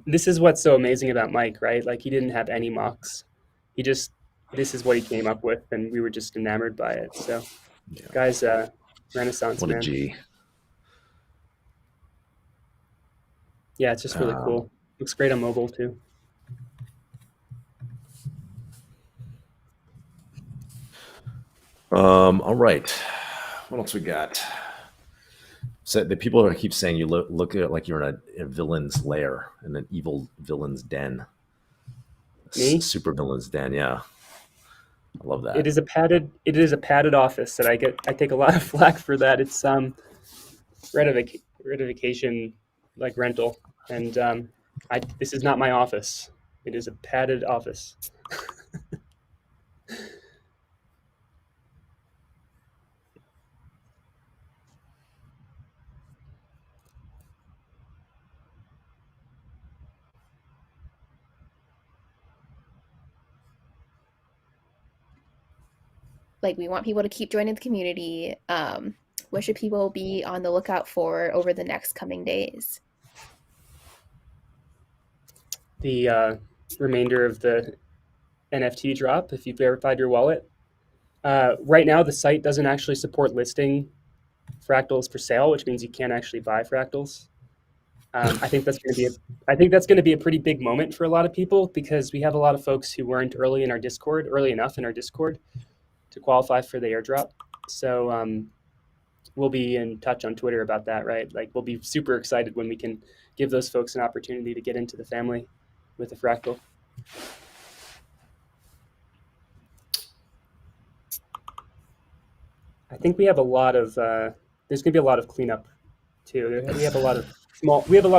this is what's so amazing about Mike, right? Like he didn't have any mocks. This is what he came up with, and we were just enamored by it. So, Yeah. guys, Renaissance What a man. G. Yeah, it's just really cool. Looks great on mobile too. All right. What else we got? So the people keep saying you look at it like you're in a villain's lair, in an evil villain's den. Me? Super villain's den, yeah. I love that. It is a padded office that I take a lot of flack for that. It's retification like rental, and this is not my office. It is a padded office. Like we want people to keep joining the community. What should people be on the lookout for over the next coming days? The remainder of the NFT drop, if you've verified your wallet. Right now, the site doesn't actually support listing fractals for sale, which means you can't actually buy fractals. I think that's going to be a pretty big moment for a lot of people because we have a lot of folks who weren't early enough in our Discord to qualify for the airdrop. So we'll be in touch on Twitter about that, right? Like we'll be super excited when we can give those folks an opportunity to get into the family with the fractal. I think we have a lot of there's going to be a lot of cleanup too. We have a lot of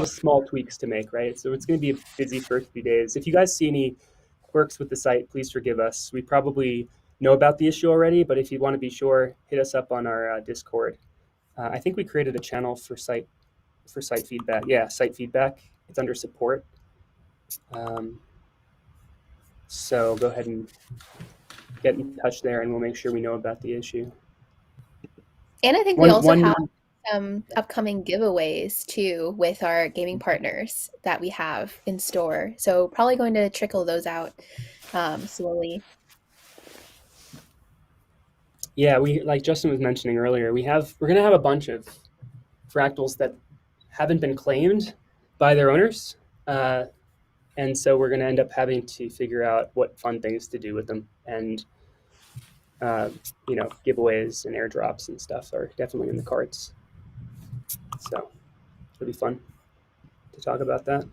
small tweaks to make, right? So it's going to be a busy first few days. If you guys see any quirks with the site, please forgive us. We probably know about the issue already, but if you want to be sure, hit us up on our Discord. I think we created a channel for site feedback. Yeah, site feedback. It's under support. So go ahead and get in touch there, and we'll make sure we know about the issue. And I think we also have some upcoming giveaways too with our gaming partners that we have in store. So probably going to trickle those out slowly. Yeah, we like Justin was mentioning earlier. We're going to have a bunch of fractals that haven't been claimed by their owners, and so we're going to end up having to figure out what fun things to do with them. And giveaways and airdrops and stuff are definitely in the cards. So it'll be fun to talk about that.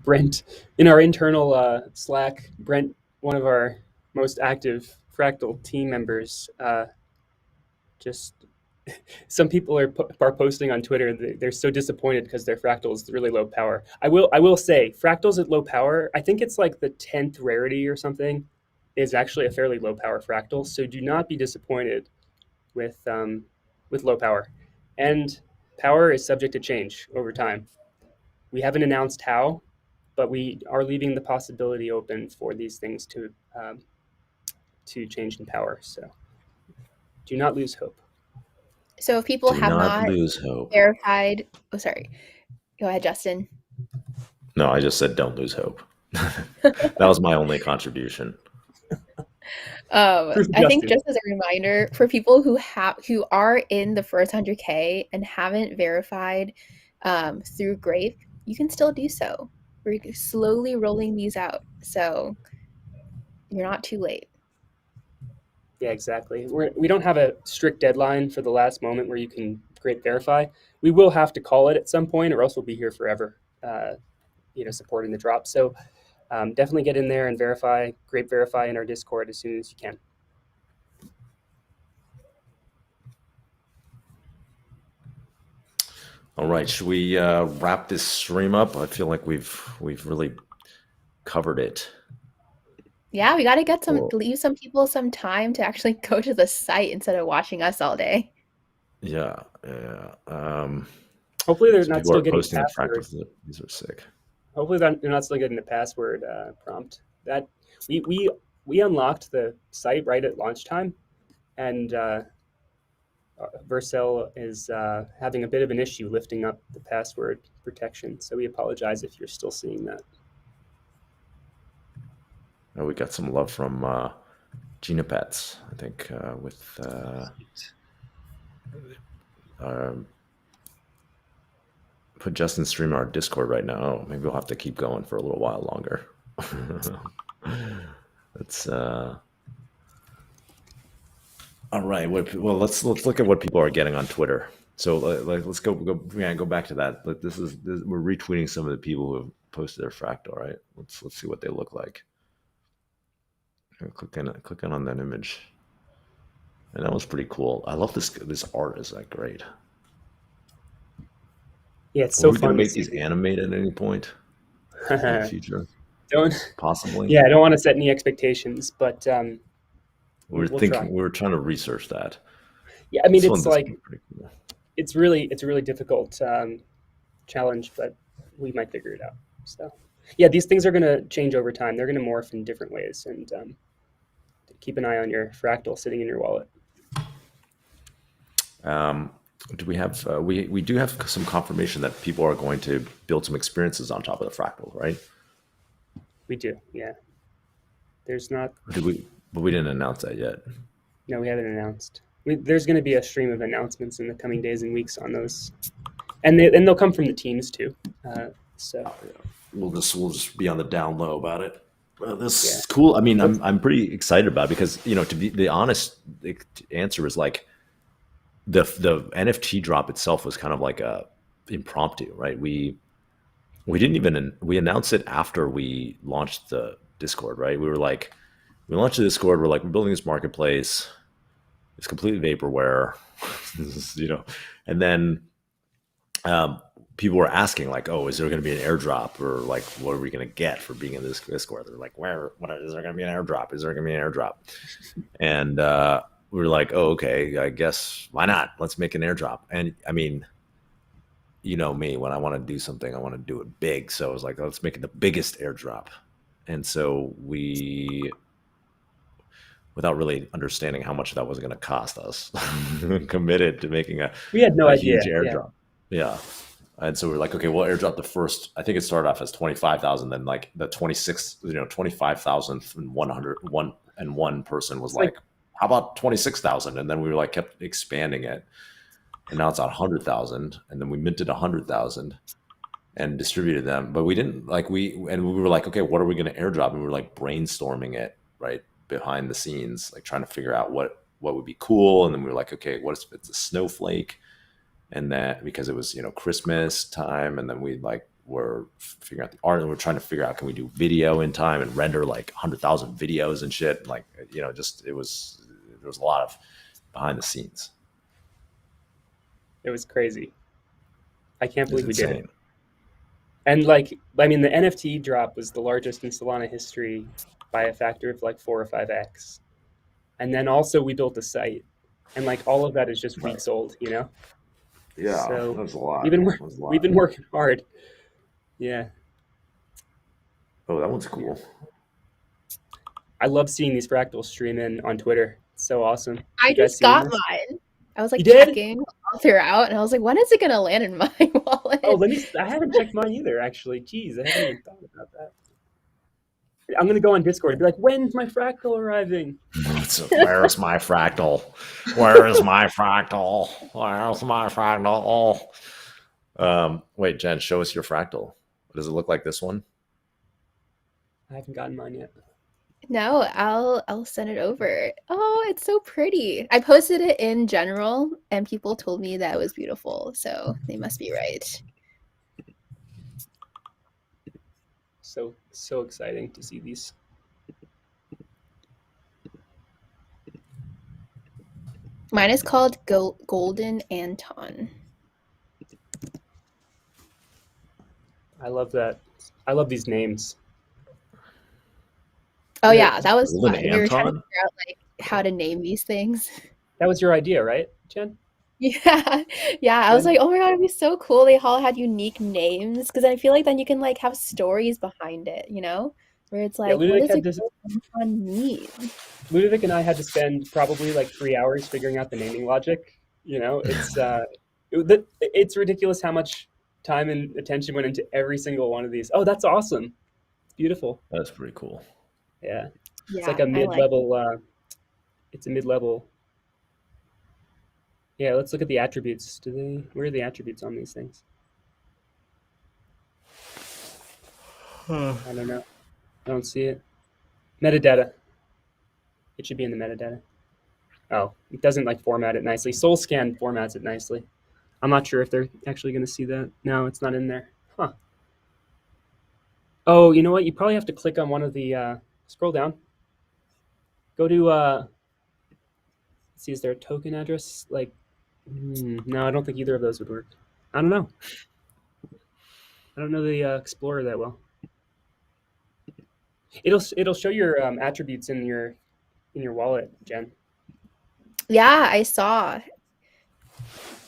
Brent, in our internal Slack, Brent, one of our most active Fractal team members, just some people are posting on Twitter. They're so disappointed because their Fractal is really low power. I will say Fractals at low power, I think it's like the 10th rarity or something, is actually a fairly low power Fractal. So do not be disappointed with low power. And power is subject to change over time. We haven't announced how, but we are leaving the possibility open for these things to change in power. So do not lose hope. So if people Do have not not lose hope. verified, oh, sorry. Go ahead, Justin. No, I just said don't lose hope. That was my only contribution. I think just as a reminder for people who are in the first 100K and haven't verified through Grape, you can still do so. We're slowly rolling these out, so you're not too late. Yeah, exactly. We don't have a strict deadline for the last moment where you can Grape verify. We will have to call it at some point, or else we'll be here forever, supporting the drop. So definitely get in there and Grape verify in our Discord as soon as you can. All right, should we wrap this stream up? I feel like we've really covered it. Yeah, we got to leave some people some time to actually go to the site instead of watching us all day. Yeah. Hopefully they're not still getting posting passwords. These are sick. Hopefully they're not still getting the password prompt. That we unlocked the site right at launch time, and Vercel is having a bit of an issue lifting up the password protection. So we apologize if you're still seeing that. Oh, we got some love from Gina Pets, I think, with put Justin's stream on our Discord right now. Oh, maybe we'll have to keep going for a little while longer. That's all right. Well, let's look at what people are getting on Twitter. So let's go back to that. We're retweeting some of the people who have posted their Fractal, right? Let's see what they look like. Clicking on that image, and that was pretty cool. I love this art. Is like great. Yeah, it's so Are we fun. Gonna make these animated at any point in the future? Possibly. Yeah, I don't want to set any expectations, but we were trying to research that. Yeah, I mean, it's like cool. it's really a difficult challenge, but we might figure it out. So yeah, these things are going to change over time. They're going to morph in different ways, and keep an eye on your Fractal sitting in your wallet. Do we have we do have some confirmation that people are going to build some experiences on top of the Fractal, right? We do, yeah. There's not. But we didn't announce that yet. No, we haven't announced. There's going to be a stream of announcements in the coming days and weeks on those, and they'll come from the teams too. So we'll just be on the down low about it. This is cool. I mean, I'm pretty excited about it because to be the honest answer is like the NFT drop itself was kind of like a impromptu, right? We announced it after we launched the Discord, right? We launched the Discord. We're like, we're building this marketplace. It's completely vaporware, and then people were asking like, oh, is there going to be an airdrop, or like, what are we going to get for being in this Discord? They're like, what is there going to be an airdrop? Is there going to be an airdrop? And we were like, oh, okay, I guess why not? Let's make an airdrop. And I mean, you know me, when I want to do something, I want to do it big. So I was like, let's make it the biggest airdrop. And so we, without really understanding how much that was going to cost us, committed to making we had no idea. Huge airdrop. Yeah. And so we're like, okay, we'll airdrop the first, I think it started off as 25,000. Then like the 25,101 person was like, how about 26,000? And then we were like, kept expanding it. And now it's on 100,000. And then we minted 100,000. and distributed them. But we didn't we were like, okay, what are we going to airdrop? And we were like brainstorming it right behind the scenes, like trying to figure out what would be cool. And then we were like, okay, what if it's a snowflake? And then because it was Christmas time, and then we were figuring out the art, and we're trying to figure out, can we do video in time and render like 100,000 videos and shit, just there was a lot of behind the scenes. It was crazy. I can't believe we did it. Insane. And the NFT drop was the largest in Solana history by a factor of 4 or 5x. And then also we built a site, and all of that is just weeks old, Yeah, So that was a lot. we've been working hard. Yeah. Oh, that one's cool. I love seeing these fractals stream in on Twitter. It's so awesome. I You guys just got seeing this? mine. I was You did? checking all throughout, and I was like, when is it gonna land in my wallet? Oh, I haven't checked mine either, actually. Jeez, I haven't even thought about that. I'm gonna go on Discord and be like, when's my fractal arriving? Where's my fractal? Where's my fractal? Where's my fractal? Wait, Jen, show us your fractal. Does it look like this one? I haven't gotten mine yet. No, I'll send it over. Oh, it's so pretty. I posted it in general, and people told me that it was beautiful, so they must be right. So exciting to see these. Mine is called Golden Anton. I love that. I love these names. Oh Yeah, yeah, that was Golden fun. We were trying to Anton? figure out how to name these things. That was your idea, right, Jen? Yeah, yeah. I was like, oh my God, it'd be so cool. They all had unique names, because I feel like then you can have stories behind it, where it's Yeah, what does Ludovic it mean? Ludovic and I had to spend probably 3 hours figuring out the naming logic. It's ridiculous how much time and attention went into every single one of these. Oh, that's awesome. It's beautiful. That's pretty cool. Yeah. It's Yeah, like a I like mid-level, it's a mid-level. Yeah, let's look at the attributes. Where are the attributes on these things? I don't know. I don't see it. Metadata. It should be in the metadata. Oh, it doesn't format it nicely. SoulScan formats it nicely. I'm not sure if they're actually going to see that. No, it's not in there. Huh. Oh, you know what? You probably have to click on one of the, scroll down. Go to, let's see, is there a token address? No, I don't think either of those would work. I don't know. I don't know the Explorer that well. It'll show your attributes in your wallet, Jen. Yeah, I saw.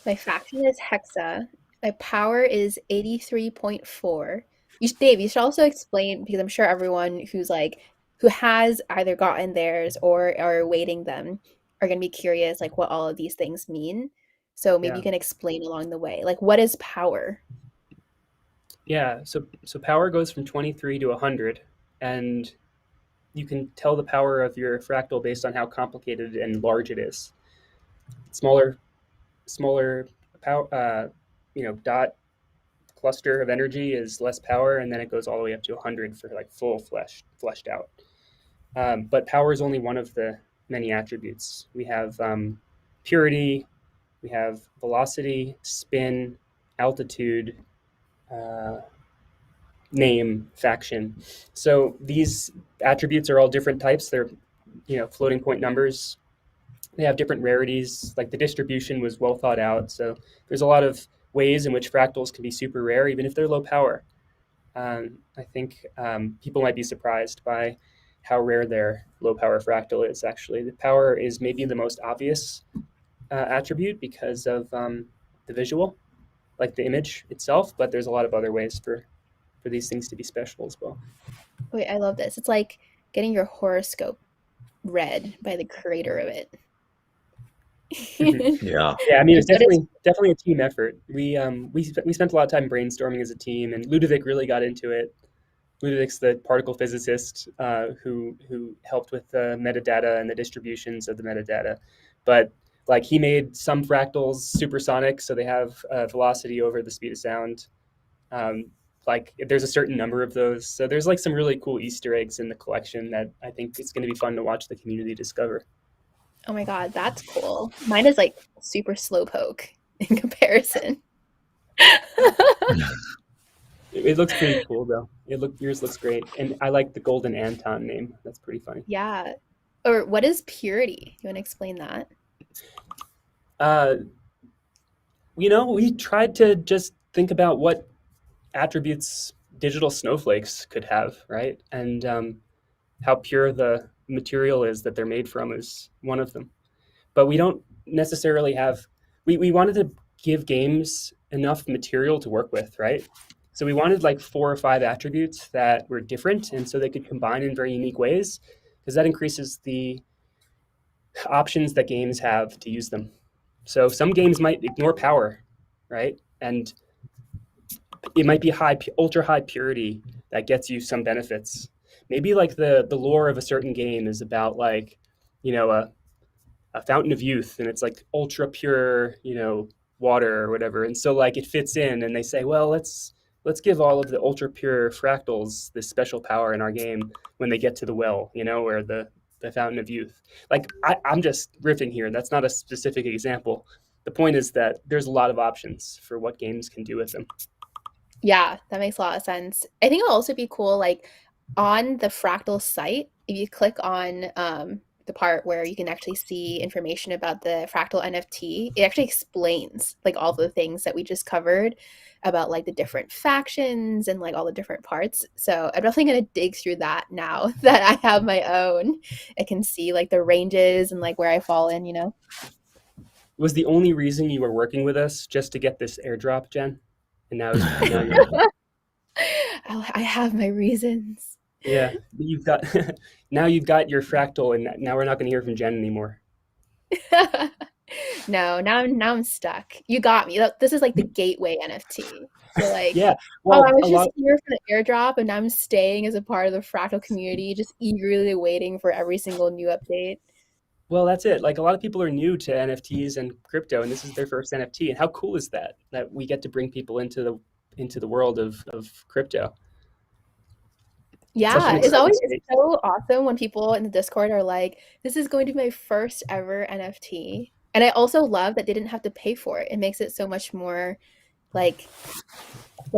My faction is Hexa. My power is 83.4. Dave, you should also explain, because I'm sure everyone who has either gotten theirs or are awaiting them are going to be curious what all of these things mean. So maybe you can explain along the way. What is power? Yeah, so power goes from 23 to 100, and you can tell the power of your fractal based on how complicated and large it is. Smaller power, dot cluster of energy is less power, and then it goes all the way up to 100 for full fleshed out. But power is only one of the many attributes. We have purity, we have velocity, spin, altitude, name, faction. So these attributes are all different types. They're floating point numbers. They have different rarities. The distribution was well thought out. So there's a lot of ways in which fractals can be super rare, even if they're low power. I think people might be surprised by how rare their low power fractal is. Actually, the power is maybe the most obvious attribute because of the visual, the image itself. But there's a lot of other ways for these things to be special as well. Wait, I love this. It's like getting your horoscope read by the creator of it. Yeah. Yeah, I mean, it's definitely a team effort. We spent a lot of time brainstorming as a team, and Ludovic really got into it. Ludovic's the particle physicist who helped with the metadata and the distributions of the metadata. But he made some fractals supersonic, so they have velocity over the speed of sound. Like there's a certain number of those. So there's like some really cool Easter eggs in the collection that I think it's going to be fun to watch the community discover. Oh my god, that's cool. Mine is like super slowpoke in comparison. It looks pretty cool though. Yours looks great, and I like the Golden Anton name. That's pretty funny. Yeah. Or what is purity? You want to explain that? We tried to just think about what attributes digital snowflakes could have, right? And how pure the material is that they're made from is one of them. But we don't necessarily have, we wanted to give games enough material to work with, right? So we wanted like 4 or 5 attributes that were different, and so they could combine in very unique ways, because that increases the options that games have to use them. So some games might ignore power, right? And it might be ultra high purity that gets you some benefits. Maybe like the lore of a certain game is about like, a fountain of youth, and it's like ultra pure, water or whatever. And so like it fits in, and they say, well, let's give all of the ultra pure fractals this special power in our game when they get to the well, or the fountain of youth. Like I'm just riffing here. That's not a specific example. The point is that there's a lot of options for what games can do with them. Yeah, that makes a lot of sense. I think it'll also be cool, like on the Fractal site, if you click on the part where you can actually see information about the Fractal NFT, it actually explains like all the things that we just covered about like the different factions and like all the different parts. So I'm definitely going to dig through that now that I have my own. I can see like the ranges and like where I fall in. Was the only reason you were working with us just to get this airdrop, Jen? And now you're I have my reasons. Yeah, you've got now you've got your fractal, and now we're not going to hear from Jen anymore. No, now I'm stuck. You got me. This is like the gateway NFT. So like, Yeah, well, I was just here for the airdrop, and I'm staying as a part of the Fractal community, just eagerly waiting for every single new update. Well, that's it. Like a lot of people are new to NFTs and crypto, and this is their first NFT. And how cool is that? That we get to bring people into the world of crypto. Yeah, it's so awesome when people in the Discord are like, "This is going to be my first ever NFT," and I also love that they didn't have to pay for it. It makes it so much more like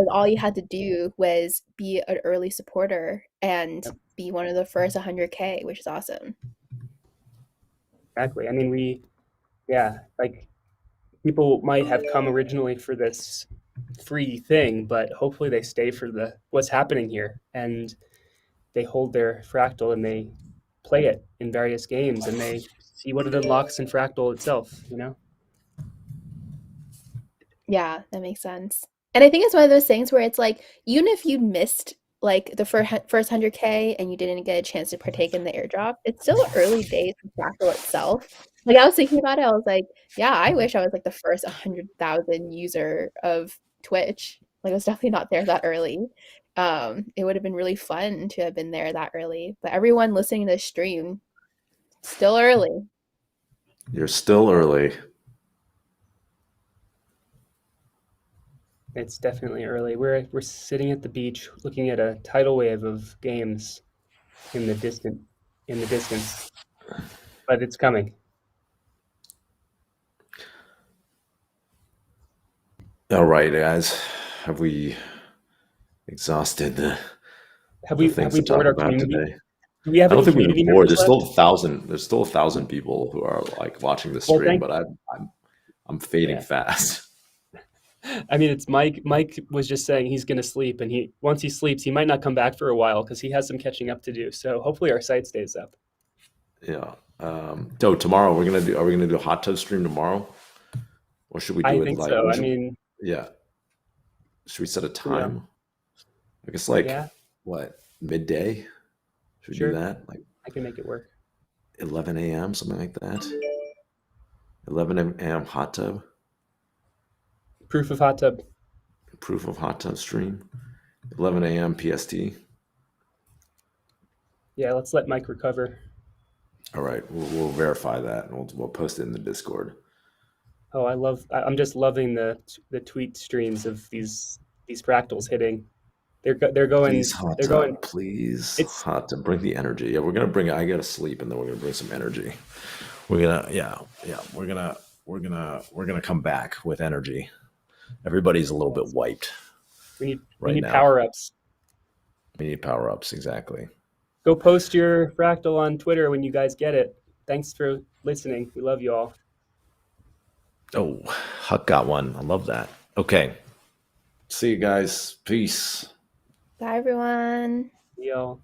all you had to do was be an early supporter and be one of the first 100K, which is awesome. Exactly. I mean, like people might have come originally for this free thing, but hopefully they stay for what's happening here, and they hold their fractal and they play it in various games, and they see what it unlocks in fractal itself. Yeah, that makes sense. And I think it's one of those things where it's like, even if you missed like the first 100K and you didn't get a chance to partake in the airdrop, it's still early days for Fractal itself. Like I was thinking about it, I was like, yeah, I wish I was like the first 100,000 user of Twitch. Like I was definitely not there that early. It would have been really fun to have been there that early. But everyone listening to the stream, still early. You're still early. It's definitely early. We're sitting at the beach looking at a tidal wave of games in the distance. But it's coming. All right, guys. Have we exhausted the things to talk about today? Do we have I don't think community we're bored. members There's left? still 1,000. There's still 1,000 people who are like watching the stream, but I'm fading fast. I mean, it's Mike. Mike was just saying he's going to sleep, and once he sleeps, he might not come back for a while because he has some catching up to do. So hopefully our site stays up. Yeah. So tomorrow are we gonna do a hot tub stream tomorrow, or should we do I it think like? so. I mean, yeah. Should we set a time? Yeah. I guess what, midday? Should we Sure. do that? Like I can make it work. 11 a.m. something like that. 11 a.m. hot tub. Proof of hot tub. Proof of hot tub stream. 11 a.m. PST. Yeah, let's let Mike recover. All right, we'll verify that, and we'll post it in the Discord. Oh, I'm just loving the tweet streams of these these fractals hitting. They're going. Please, hot They're tub. going. Please, It's hot tub. Bring the energy. Yeah, we're gonna bring. I gotta sleep, and then we're gonna bring some energy. We're gonna. Yeah. We're gonna come back with energy. Everybody's a little bit wiped we right need now. power ups. We need power ups. Exactly. Go post your fractal on Twitter when you guys get it. Thanks for listening. We love you all. Oh, Huck got one. I love that. Okay. See you guys. Peace. Bye, everyone. See y'all.